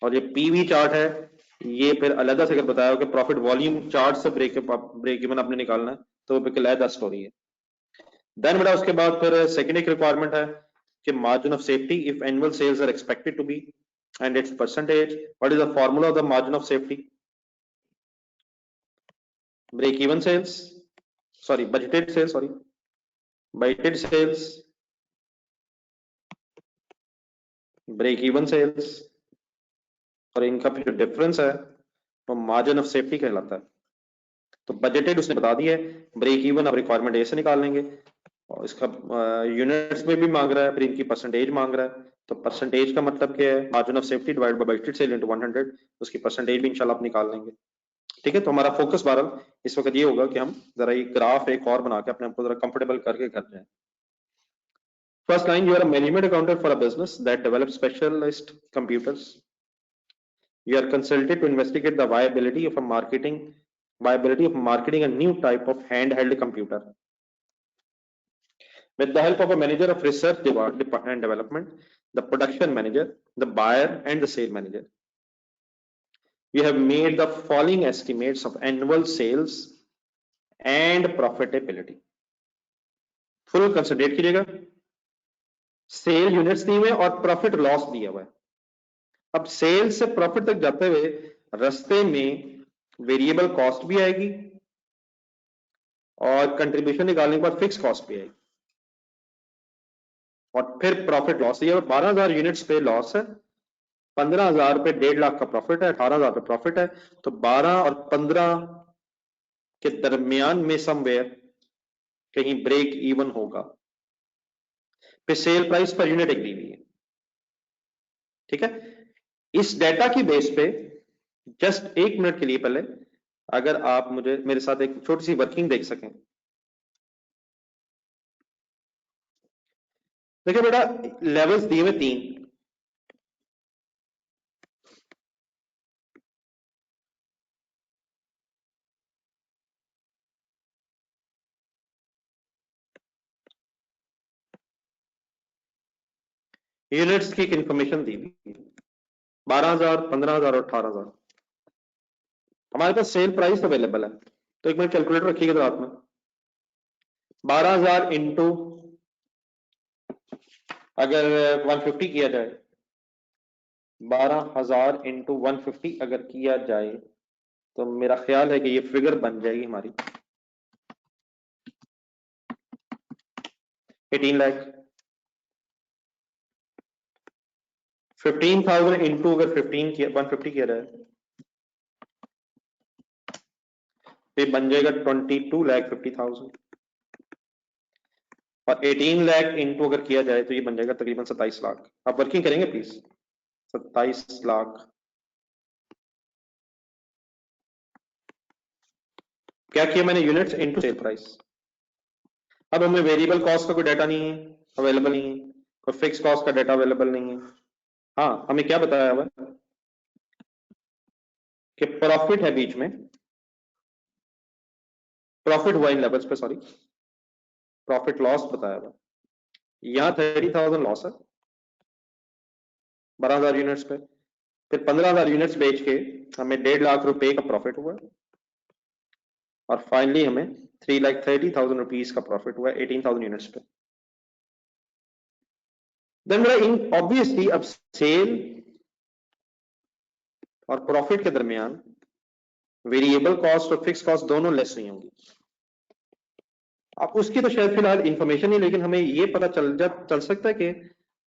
और ये पीवी चार्ट है, ये फिर अलग से अगर बताया हो कि प्रॉफिट वॉल्यूम चार्ट से ब्रेक इवन आपने निकालना है तो वो अलग स्टोरी है। देन बेटा उसके बाद फिर सेकंड एक रिक्वायरमेंट है कि margin of safety if annual sales are expected to be and its percentage, what is the formula of the margin of safety? Break even sales, sorry budgeted sales, break even sales, और इनका जो difference है वो margin of safety कहलाता है। तो budgeted उसने बता दिया है, ब्रेक इवन अब रिक्वायरमेंट ए से निकाल लेंगे, और इसका यूनिट्स में भी मांग रहा है, फिर इनकी परसेंटेज मांग रहा है। तो परसेंटेज का मतलब क्या है? Margin of safety divide by budgeted sale into 100, उसकी परसेंटेज भी इंशाल्लाह आप निकाल लेंगे, ठीक है। तो हमारा फोकस बहरहाल इस वक्त ये होगा कि हम जरा ये ग्राफ एक और बना के अपने आपको जरा कंफर्टेबल करके घर जाए। First line, you are a management accountant for a business that develop specialist computers, you are consulted to investigate the viability of marketing a new type of handheld computer with the help of a manager of research and development, the production manager, the buyer and the sale manager. You have made the following estimates of annual sales and profitability. Full considerate कीजिएगा, cell units दी हुए और profit loss दिया हुआ है। अब cell से profit तक जाते हुए रास्ते में वेरिएबल कॉस्ट भी आएगी और कंट्रीब्यूशन निकालने के बाद फिक्स कॉस्ट भी आएगी और फिर प्रॉफिट लॉस। ये 12,000 यूनिट्स पे लॉस है, 15,000 पे 1.5 लाख का प्रॉफिट है, 18,000 पे प्रॉफिट है, तो 12 और 15 के दरमियान में समवेयर कहीं ब्रेक इवन होगा। फिर सेल प्राइस पर यूनिट एक दी हुई है, ठीक है। इस डेटा की बेस पे जस्ट 1 मिनट के लिए पहले अगर आप मुझे मेरे साथ एक छोटी सी वर्किंग देख सकें। देखिए बेटा, लेवल्स दिए हुए 3, यूनिट्स की इंफॉर्मेशन दी हुई है 12,000, 15,000 और 18,000। हमारे पास सेल प्राइस अवेलेबल है, तो एक मिनट कैलकुलेटर रखिएगा हाथ में। 12,000 इंटू अगर 150 किया जाए, 12,000 इंटू 150 अगर किया जाए तो मेरा ख्याल है कि ये फिगर बन जाएगी हमारी 18 लाख। 15,000 इंटू अगर 15 किया 150 किया जाए तो ये बन जाएगा 22,50,000 और 18 लाख इंटू अगर किया जाए तो ये बन जाएगा तकरीबन 27 लाख। आप वर्किंग करेंगे प्लीज। 27 लाख। क्या किया मैंने? Units into sale price. अब हमें वेरिएबल कॉस्ट का कोई डाटा नहीं है, अवेलेबल नहीं है, कोई फिक्स कॉस्ट का डाटा अवेलेबल नहीं है। हाँ, हमें क्या बताया हुआ कि प्रॉफिट है बीच में, प्रॉफिट हुआ इन लेवल्स पे, सॉरी प्रॉफिट लॉस बताया हुआ। यहां 30,000 लॉस है 12,000 यूनिट्स पे, फिर 15,000 यूनिट्स बेच के हमें 1.5 लाख रुपए का प्रॉफिट हुआ और फाइनली हमें 3,30,000 रुपीज का प्रॉफिट हुआ 18,000 यूनिट्स पे। देन मेरा इन ऑब्वियसली अब सेल और प्रॉफिट के दरमियान वेरिएबल कॉस्ट और फिक्स कॉस्ट दोनों लेस नहीं होंगी। अब उसकी तो शायद फिलहाल इंफॉर्मेशन नहीं, लेकिन हमें ये पता चल सकता है कि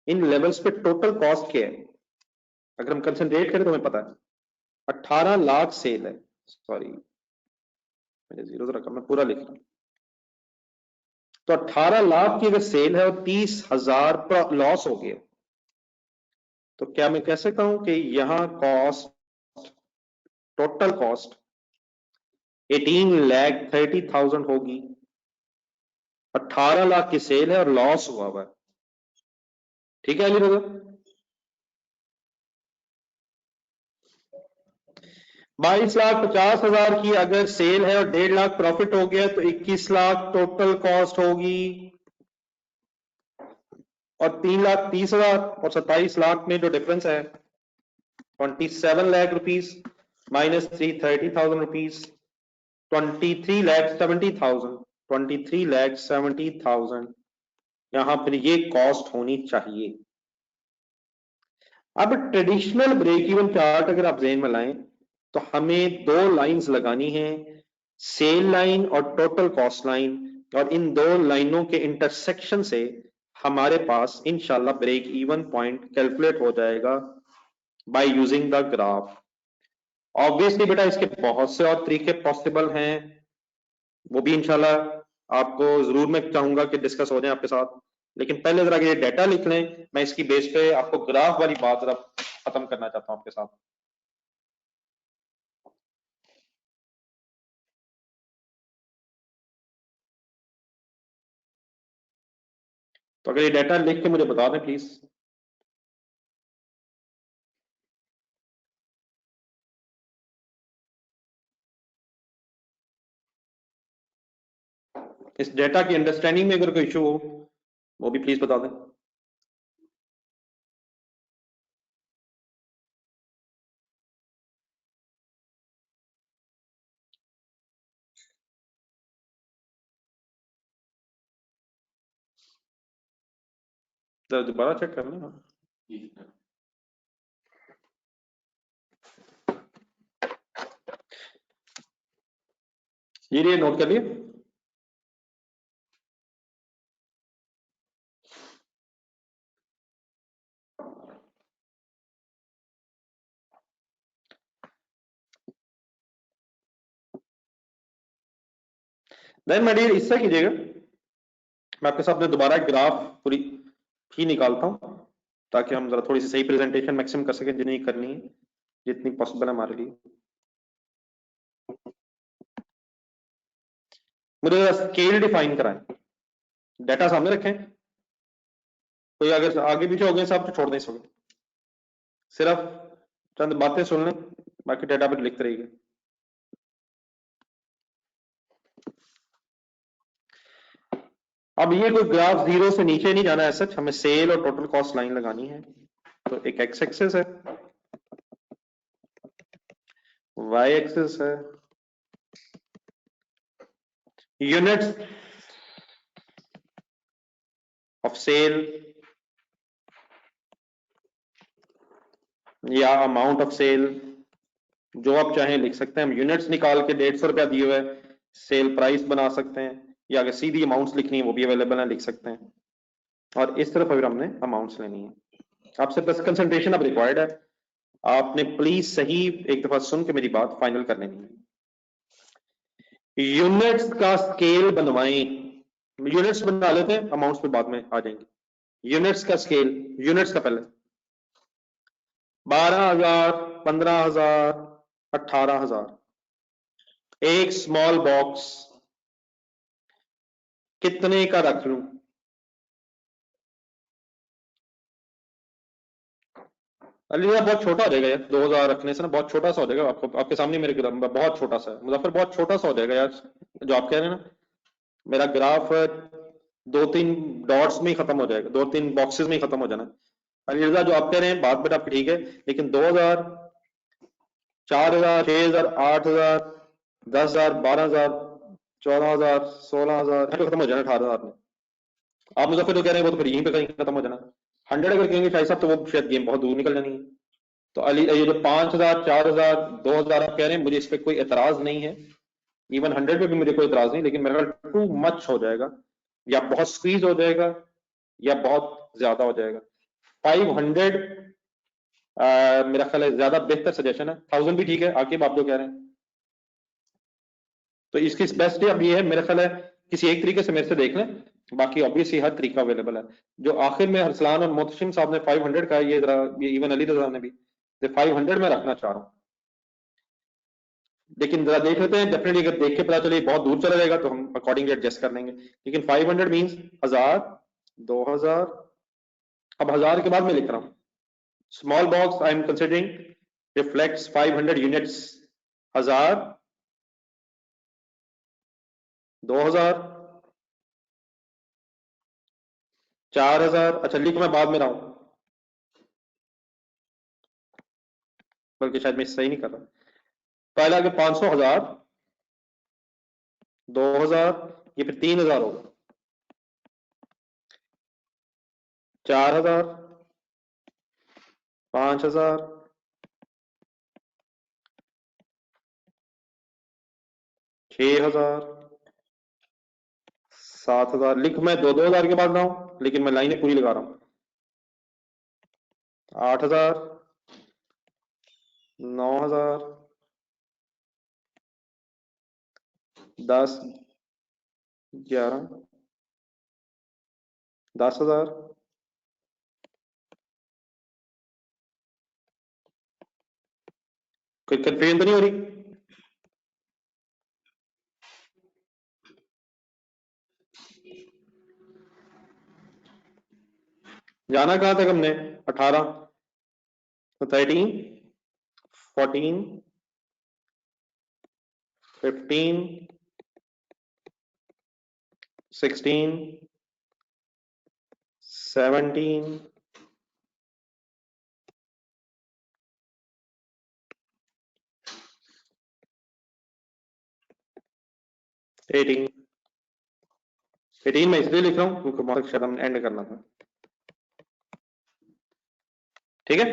इन लेवल्स पे टोटल कॉस्ट क्या है। अगर हम कंसंट्रेट करें तो हमें पता है 18 लाख सेल है, सॉरी मैंने जीरो रखा, मैं पूरा लिख रहा हूं। तो 18 लाख की अगर सेल है और 30,000 लॉस हो गया, तो क्या मैं कह सकता हूं कि यहां कॉस्ट, टोटल कॉस्ट 18,30,000 होगी। 18 लाख की सेल है और लॉस हुआ हुआ है, ठीक है अली रजा? 22,50,000 की अगर सेल है और 1.5 लाख प्रॉफिट हो गया तो 21 लाख टोटल कॉस्ट होगी और 3,30,000 और 27 लाख में जो डिफरेंस है 27 लाख रुपीस माइनस 330,000 रुपीस 23,70,000, 23,70,000 यहां पर ये कॉस्ट होनी चाहिए। अब ट्रेडिशनल ब्रेक इवन चार्ट अगर आप ज़हन में लाएं तो हमें 2 लाइंस लगानी है, सेल लाइन और टोटल कॉस्ट लाइन, और इन 2 लाइनों के इंटरसेक्शन से हमारे पास इंशाल्लाह ब्रेक इवन पॉइंट कैलकुलेट हो जाएगा by using the graph. Obviously बेटा इसके बहुत से और तरीके पॉसिबल हैं, वो भी इंशाल्लाह आपको जरूर मैं चाहूंगा कि डिस्कस हो जाए आपके साथ, लेकिन पहले जरा ये डाटा लिख लें। मैं इसकी बेस पे आपको ग्राफ वाली बात जरा खत्म करना चाहता हूं आपके साथ। तो अगर ये डाटा लिख के मुझे बता दें प्लीज। इस डाटा की अंडरस्टैंडिंग में अगर कोई इशू हो वो भी प्लीज बता दें। जरा दोबारा चेक कर लें। ठीक है। ये नोट कर लिए। देन माय डियर इससे कीजिएगा, मैं आपके साथ में दोबारा ग्राफ पूरी ही निकालता हूं ताकि हम जरा थोड़ी सी सही प्रेजेंटेशन मैक्सिमम कर सकें, जितनी करनी है, जितनी पॉसिबल है हमारे लिए। मुझे स्केल डिफाइन कराएं, डाटा सामने रखें, कोई अगर आगे पीछे हो गए साहब तो छोड़ दें इसको, सिर्फ चंद बातें सुन लें, बाकी डाटा पर लिखते रहिए। अब ये कोई ग्राफ जीरो से नीचे नहीं जाना है, सच हमें सेल और टोटल कॉस्ट लाइन लगानी है। तो एक एक्स एक्सिस है, वाई एक्सिस है, यूनिट्स ऑफ सेल या अमाउंट ऑफ सेल, जो आप चाहें लिख सकते हैं। हम यूनिट्स निकाल के 150 रुपया दिए हुए सेल प्राइस बना सकते हैं, या अगर सीधी अमाउंट्स लिखनी है वो भी अवेलेबल है, लिख सकते हैं। और इस तरफ अगर हमने अमाउंट्स लेनी है, आपसे बस कंसंट्रेशन अब रिक्वायर्ड है, आपने प्लीज सही एक दफा सुन के मेरी बात फाइनल कर लेनी है। यूनिट्स का स्केल बनवाएं, यूनिट्स बना लेते हैं, अमाउंट्स पे बाद में आ जाएंगे। यूनिट्स का स्केल, यूनिट्स का पहले 12,000, 15,000, 18,000, एक स्मॉल बॉक्स कितने का रख लूं? अलीगढ़ बहुत छोटा हो जाएगा यार, 2,000 रखने से ना बहुत छोटा सा हो जाएगा। आपको आपके सामने मेरे ग्राफ बहुत छोटा सा है, मुजफ्फर बहुत छोटा सा हो जाएगा यार, जो आप कह रहे हैं ना। मेरा ग्राफ 2-3 डॉट्स में ही खत्म हो जाएगा, 2-3 बॉक्सेस में ही खत्म हो जाना। अलीरजा जो आप कह रहे हैं बात बेटा आपकी ठीक है, लेकिन 2,000, 4,000, 6,000, 8,000, 10,000, 12,000, 14,000, 16,000 खत्म हो जाना 18,000 में। आप मुजफ्फर जो कह रहे हैं वो तो फिर यहीं पे कहीं खत्म हो जाना। 100 अगर कहेंगे शायद साहब तो वो शायद गेम बहुत दूर निकल जानी है। तो अली ये जो 5,000, 4,000, 2,000 आप कह रहे हैं, मुझे इस पर कोई एतराज नहीं है, इवन 100 पे भी मुझे कोई एतराज नहीं, लेकिन मेरा टू मच हो जाएगा, या बहुत स्क्वीज हो जाएगा, या बहुत ज्यादा हो जाएगा। 500 मेरा ख्याल है ज्यादा बेहतर सजेशन है, 1000 भी ठीक है आकिब आप जो कह रहे हैं। तो इसकी बेस्ट अब ये है मेरा ख्याल है, किसी एक तरीके से मेरे से देख लें, बाकी ऑब्वियसली हर तरीका अवेलेबल है। जो आखिर में हरसलान और मोहतशिम साहब ने 500 का ये जरा, ये इवन अली रजा ने भी 500 में रखना चाह रहा हूं, लेकिन जरा देख लेते हैं, डेफिनेटली अगर देख के पता चले बहुत दूर चला जाएगा तो हम अकॉर्डिंगली एडजस्ट कर लेंगे। लेकिन 500 मीन्स 1000, 2000, अब 1000 के बाद मैं लिख रहा हूं small box I am considering reflects 500 units, 1000, 2000, 4000, अच्छा लिख मैं बाद में रहा हूं, बल्कि शायद मैं सही नहीं कर रहा। पहले आगे 500, 1000, 2000, ये फिर 3000 होगा, 4000, 5000, 6000, 7,000, लिख मैं 2-2,000 के बाद रहा हूं, लेकिन मैं लाइनें पूरी लगा रहा हूं। 8,000, 9,000, 10, 11, 10,000, कोई कंफ्यूजन तो नहीं हो रही? जाना कहां तक हमने? 18, तो 13, 14, 15, 16, 17, 18, 18 मैं इसलिए लिख रहा हूं क्योंकि बहुत शायद हमने एंड करना था, ठीक है।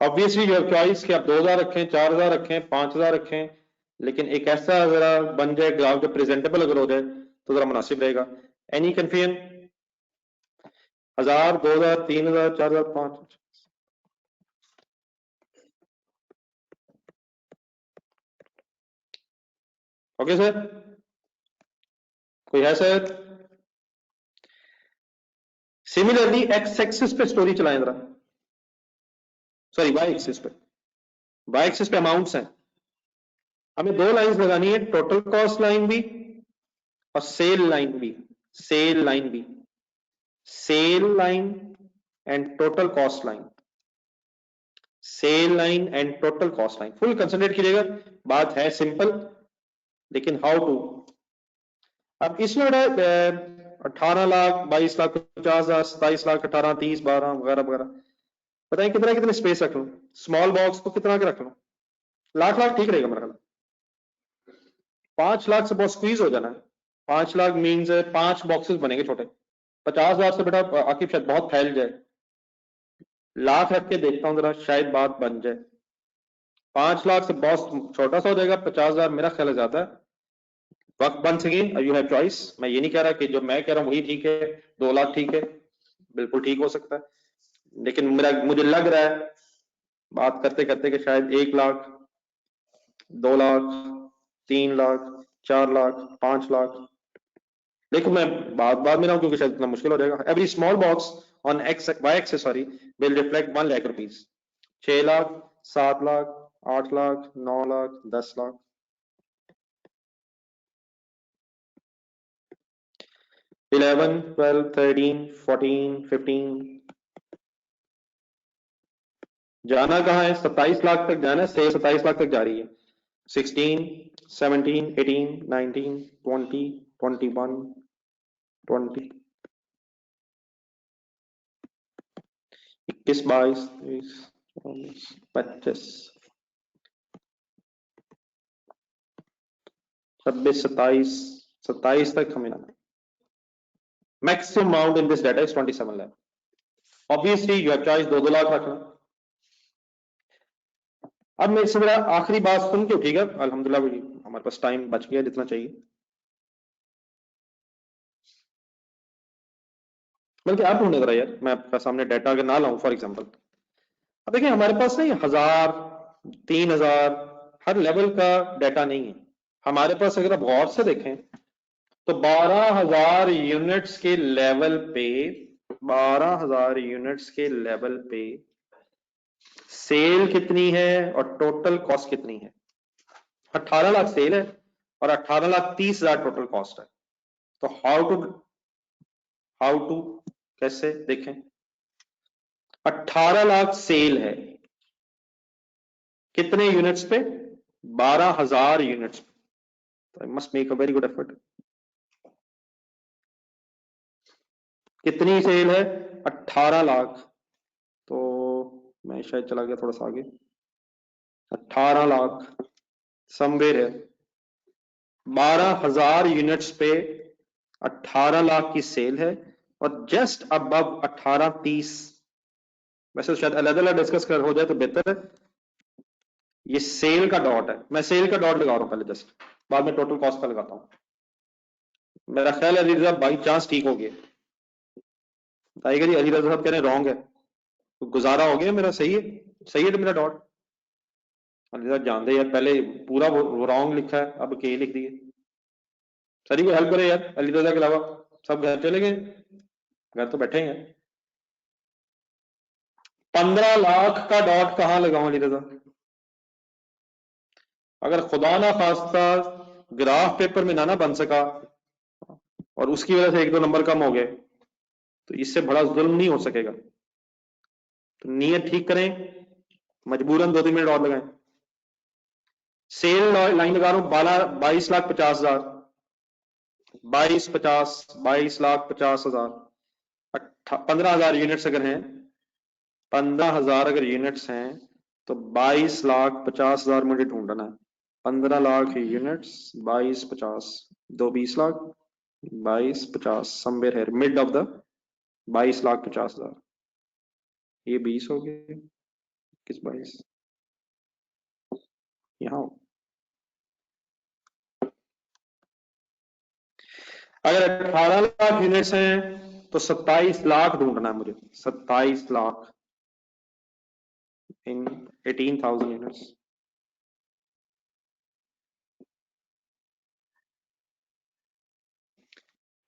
ऑब्वियसली योर चॉइस कि आप 2,000 रखें, 4,000 रखें, 5,000 रखें, लेकिन एक ऐसा जरा बन जाए ग्राफ जो प्रेजेंटेबल अगर हो जाए तो जरा मुनासिब रहेगा। Any confusion? 1000, 2000, 3000, 4000, 5? ओके सर, कोई है सर? सिमिलरली एक्स एक्सिस पे स्टोरी चलाएं जरा, सॉरी वाई एक्सिस पे। वाई एक्सिस पे अमाउंट्स हैं, हमें दो लाइंस लगानी है, टोटल कॉस्ट लाइन भी और सेल लाइन भी। सेल लाइन भी, sale line and total cost line, sale line and total cost line. Full concentrate कीजिएगा, बात है सिंपल, लेकिन हाउ टू। अब इसमें 18 लाख, 22 लाख, 50 हजार, 27 लाख, 18, 30, 12 वगैरह वगैरह, बताइए कितना कितने स्पेस रख लो? स्मॉल बॉक्स को कितना के रख लो? लाख लाख ठीक रहेगा मेरा ख्याल। 5 लाख से बहुत स्क्वीज हो जाना है। 5 लाख मीन्स 5 बॉक्सेस बनेंगे छोटे। 50,000 से बेटा आकिब शायद बहुत फैल जाए, लाख रख के देखता हूं जरा, शायद बात बन जाए। 5 लाख से बहुत छोटा सा हो जाएगा, 50,000 मेरा ख्याल है ज्यादा है। वक्त बन सके, यू हैव चॉइस। मैं ये नहीं कह रहा कि जो मैं कह रहा हूं वही ठीक है, 2 लाख ठीक है, बिल्कुल ठीक हो सकता है, लेकिन मुझे लग रहा है बात करते करते कि शायद 1 लाख, 2 लाख, 3 लाख, 4 लाख, 5 लाख। देखो मैं बाद में रहा हूं क्योंकि शायद इतना मुश्किल हो जाएगा। Every small box on X Y axis sorry will reflect 1 lakh rupees. 6 lakh, 7 lakh, 8 lakh, 9 lakh, 10 lakh. Eleven, 12, 13, 14, 15। जाना कहाँ है? 27 लाख तक जाना है, से 27 लाख तक जा रही है। 16, 17, 18, 19, 20, 21, 20, 21, 22, 23, 24, 25, 26, 27, 27 तक हमें आना। Maximum amount in this data is 27 lakh. Obviously your choice 2 lakh रखना। अब मेरे से मेरा आखिरी बात सुन के उठिएगा, अल्हम्दुलिल्लाह हमारे पास टाइम बच गया जितना चाहिए, बल्कि आप ढूंढे जरा यार, मैं आपके सामने डाटा अगर ना लाऊं फॉर एग्जांपल। अब देखिए हमारे पास नहीं 1000, 3000 हर लेवल का डाटा नहीं है हमारे पास। अगर आप गौर से देखें तो 12,000 यूनिट्स के लेवल पे, 12,000 यूनिट्स के लेवल पे सेल कितनी है और टोटल कॉस्ट कितनी है? 18 लाख सेल है और 18,30,000 टोटल कॉस्ट है। तो हाउ टू कैसे देखें? 18 लाख सेल है, कितने यूनिट्स पे? 12,000 यूनिट्स पे। तो I must make a very good effort. कितनी सेल है? 18 लाख। तो मैं शायद चला गया थोड़ा सा आगे। 18 लाख समवेयर है, 12,000 यूनिट्स पे 18 लाख की सेल है और जस्ट अबव 1830। वैसे शायद अलग अलग डिस्कस कर हो जाए तो बेहतर है। ये सेल का डॉट है, मैं सेल का डॉट लगा रहा हूं पहले, जस्ट बाद में टोटल कॉस्ट का लगाता हूं। मेरा ख्याल है अली रजा बाई चांस ठीक हो गया। बताइएगा जी, अली रजा साहब कह रहे हैं रॉन्ग है, तो गुजारा हो गया मेरा, सही है? सही है तो मेरा डॉट। अली रजा जानते यार, पहले पूरा वो रॉन्ग लिखा है, अब के लिख दिए। सर को हेल्प करे यार, अली रजा के अलावा सब घर चले गए, घर तो बैठे हैं। 15 लाख का डॉट कहां लगाऊं अली रजा? अगर खुदा ना खास्ता ग्राफ पेपर में ना बन सका और उसकी वजह से 1-2 नंबर कम हो गए तो इससे बड़ा जुल्म नहीं हो सकेगा। तो नीयत ठीक करें, मजबूरन 2-3 मिनट और लगाएं। सेल लाइन लगा रहा हूं 22,50,000, 22,50,000, 15,000 यूनिट्स अगर हैं, 15,000 अगर यूनिट्स हैं तो 22,50,000 मुझे ढूंढना है। 15 लाख यूनिट्स, 22,50, 2 20 लाख, 22,50 समवेयर है मिड ऑफ द 22,50,000। ये 20 हो गए, किस 22 यहाँ अगर 18 लाख यूनिट्स हैं तो 27 लाख ढूंढना है मुझे, 27 lakh in 18,000 units.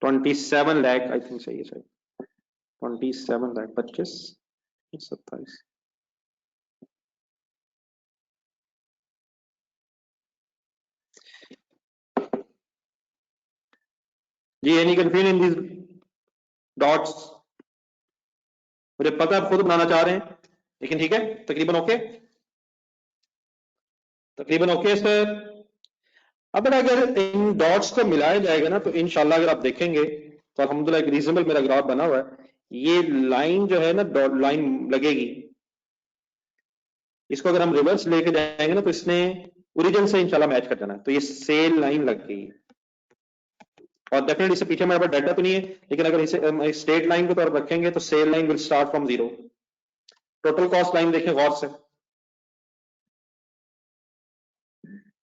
27 lakh I think सही है शायद, 27 लाख 25 27। जी any confusion in these dots? मुझे पता है आप खुद बनाना चाह रहे हैं, लेकिन ठीक है, तकरीबन ओके, तकरीबन ओके सर। अब अगर इन डॉट्स को मिलाया जाएगा ना, तो इंशाल्लाह अगर आप देखेंगे तो अल्हम्दुलिल्लाह एक रीजनेबल मेरा ग्राफ बना हुआ है। ये लाइन जो है ना, डॉट लाइन लगेगी, इसको अगर हम रिवर्स लेके जाएंगे ना, तो इसने ओरिजिन से इंशाल्लाह मैच कर जाना है। तो ये सेल लाइन लग गई, और डेफिनेटली इससे पीछे मेरे पास डाटा तो नहीं है, लेकिन अगर इसे स्ट्रेट लाइन के तौर पर रखेंगे तो sale line will start from zero. Total cost line देखें गौर से,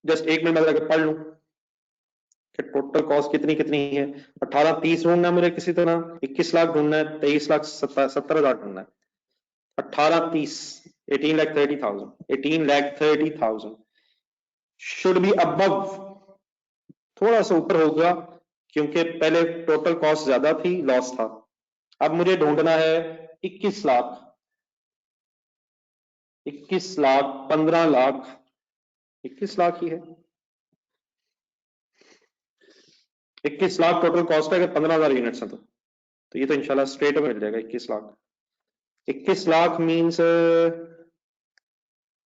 जस्ट एक मिनट में अगर पढ़ लूं कि टोटल कॉस्ट कितनी कितनी है। 1830 ढूंढना है मुझे किसी तरह, 21 लाख ढूंढना है, 23,70,000 ढूंढना है। 1830 18,30,000 18,30,000 शुड बी अबव, थोड़ा सा ऊपर होगा, क्योंकि पहले टोटल कॉस्ट ज्यादा थी, लॉस था। अब मुझे ढूंढना है 21 लाख, 21 लाख, 15 लाख, 21 लाख ही है, 21 लाख टोटल कॉस्ट है। अगर 15,000 यूनिट्स हैं तो ये तो इंशाल्लाह स्ट्रेट में मिल जाएगा 21 lakh. 21 lakh means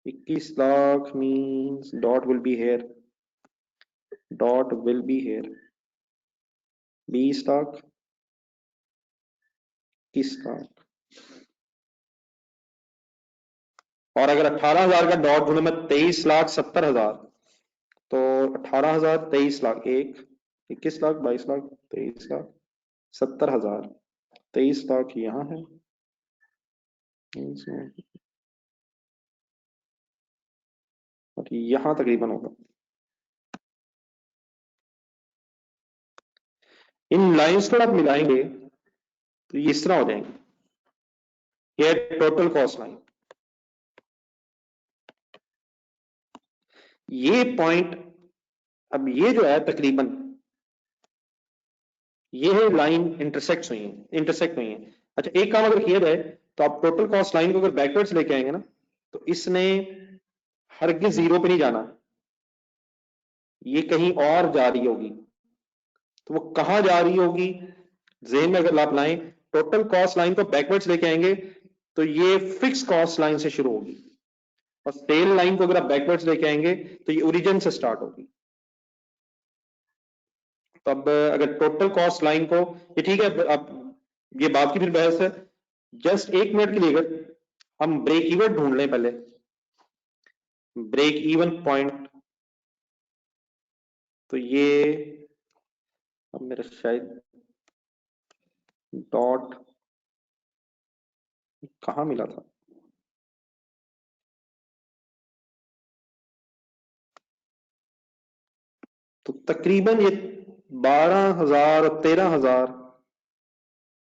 21 lakh means dot will be here, dot will be here, 20 lakh, 21 lakh, और अगर 18,000 का डॉट ढूंढे मैं 23,70,000, तो 18,000, 23 लाख, 21 लाख, 22 लाख, 23 लाख, 70,000, 23 लाख यहाँ है, और यहाँ तकरीबन होगा। इन लाइंस को आप मिलाएंगे तो ये इस तरह हो जाएंगे, ये टोटल कॉस्ट लाइन। ये पॉइंट, अब ये जो है तकरीबन ये है लाइन इंटरसेक्ट हुई है, इंटरसेक्ट हुई है। अच्छा एक काम अगर किया जाए तो आप टोटल कॉस्ट लाइन को अगर बैकवर्ड्स लेके आएंगे ना, तो इसने हरगिज जीरो पे नहीं जाना, ये कहीं और जा रही होगी। तो वो कहां जा रही होगी, ज़हन में अगर आप लाएं, टोटल कॉस्ट लाइन को बैकवर्ड्स लेके आएंगे तो ये फिक्स कॉस्ट लाइन से शुरू होगी, और सेल लाइन को अगर आप बैकवर्ड्स लेके आएंगे तो ये ओरिजिन से स्टार्ट होगी। तो अब अगर टोटल कॉस्ट लाइन को, ये ठीक है, अब ये बात की फिर बहस है, जस्ट एक मिनट के लिए अगर हम ब्रेक इवन ढूंढ लें पहले, ब्रेक इवन पॉइंट, तो ये अब मेरा शायद डॉट कहां मिला था, तो तकरीबन ये 12,000 और 13,000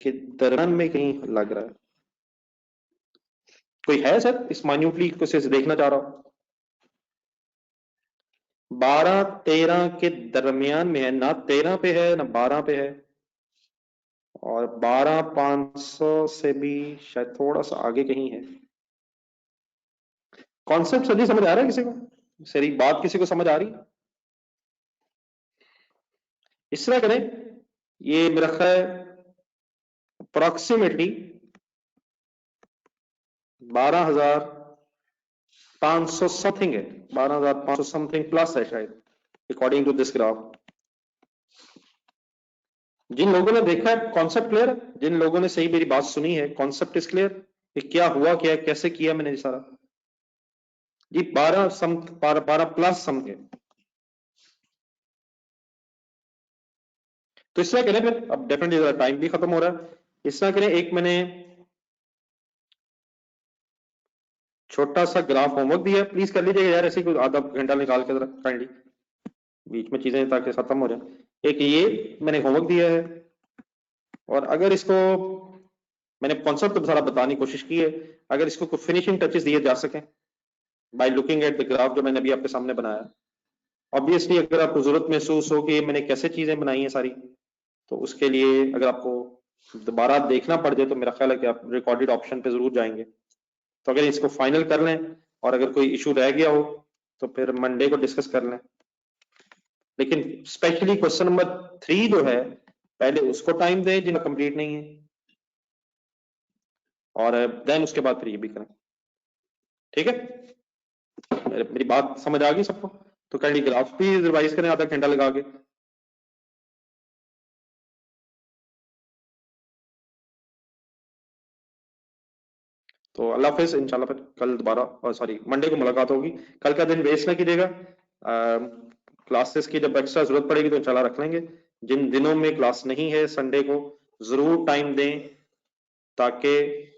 के दरम्यान में कहीं लग रहा है। कोई है सर इस माइन्यूटली को से देखना चाह रहा हो? 12-13 के दरमियान में है, ना 13 पे है ना 12 पे है, और 12,500 से भी शायद थोड़ा सा आगे कहीं है। कॉन्सेप्ट सही समझ आ रहा है किसी को? सही बात किसी को समझ आ रही? इस तरह करें, ये मेरा ख्याल अप्रोक्सीमेटली 12,500 समथिंग है, 12,500 समथिंग प्लस है शायद, अकॉर्डिंग टू दिस ग्राफ। जिन लोगों ने देखा है कॉन्सेप्ट क्लियर है, जिन लोगों ने सही मेरी बात सुनी है, कॉन्सेप्ट इज क्लियर कि क्या हुआ, क्या कैसे किया मैंने सारा? जी 12 प्लस समथिंग। तो इस तरह करें फिर, अब डेफिनेटली टाइम भी खत्म हो रहा है, इस तरह करें, एक मैंने छोटा सा ग्राफ होमवर्क दिया, प्लीज कर लीजिएगा यार, ऐसे कोई आधा घंटा निकाल के जरा काइंडली, बीच में चीजें ताकि खत्म हो जाए। एक ये मैंने होमवर्क दिया है, और अगर इसको मैंने कॉन्सेप्ट तो सारा बताने की कोशिश की है, अगर इसको कुछ फिनिशिंग टचेस दिए जा सकें by looking at the graph जो मैंने अभी आपके सामने बनाया, ऑब्वियसली अगर आपको जरूरत महसूस हो कि मैंने कैसे चीजें बनाई हैं सारी, तो उसके लिए अगर आपको दोबारा देखना पड़ जाए तो मेरा ख्याल है कि आप रिकॉर्डेड ऑप्शन पे जरूर जाएंगे। तो अगर इसको फाइनल कर लें और अगर कोई इशू रह गया हो तो फिर मंडे को डिस्कस कर लें, लेकिन स्पेशली क्वेश्चन नंबर 3 जो है पहले उसको टाइम दें जिन्हें कंप्लीट नहीं है, और देन उसके बाद फिर ये भी करें। ठीक है, मेरी बात समझ आ गई सबको? तो कैंडी ग्राफ भी रिवाइज करें आधा घंटा लगा के। तो अल्लाह हाफिज, इंशाल्लाह फिर कल दोबारा, सॉरी मंडे को मुलाकात होगी। कल का दिन वेस्ट ना कीजिएगा, क्लासेस की जब एक्स्ट्रा जरूरत पड़ेगी तो इंशाल्लाह रख लेंगे। जिन दिनों में क्लास नहीं है संडे को जरूर टाइम दें ताकि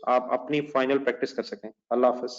आप अपनी फाइनल प्रैक्टिस कर सकें। अल्लाह हाफिज।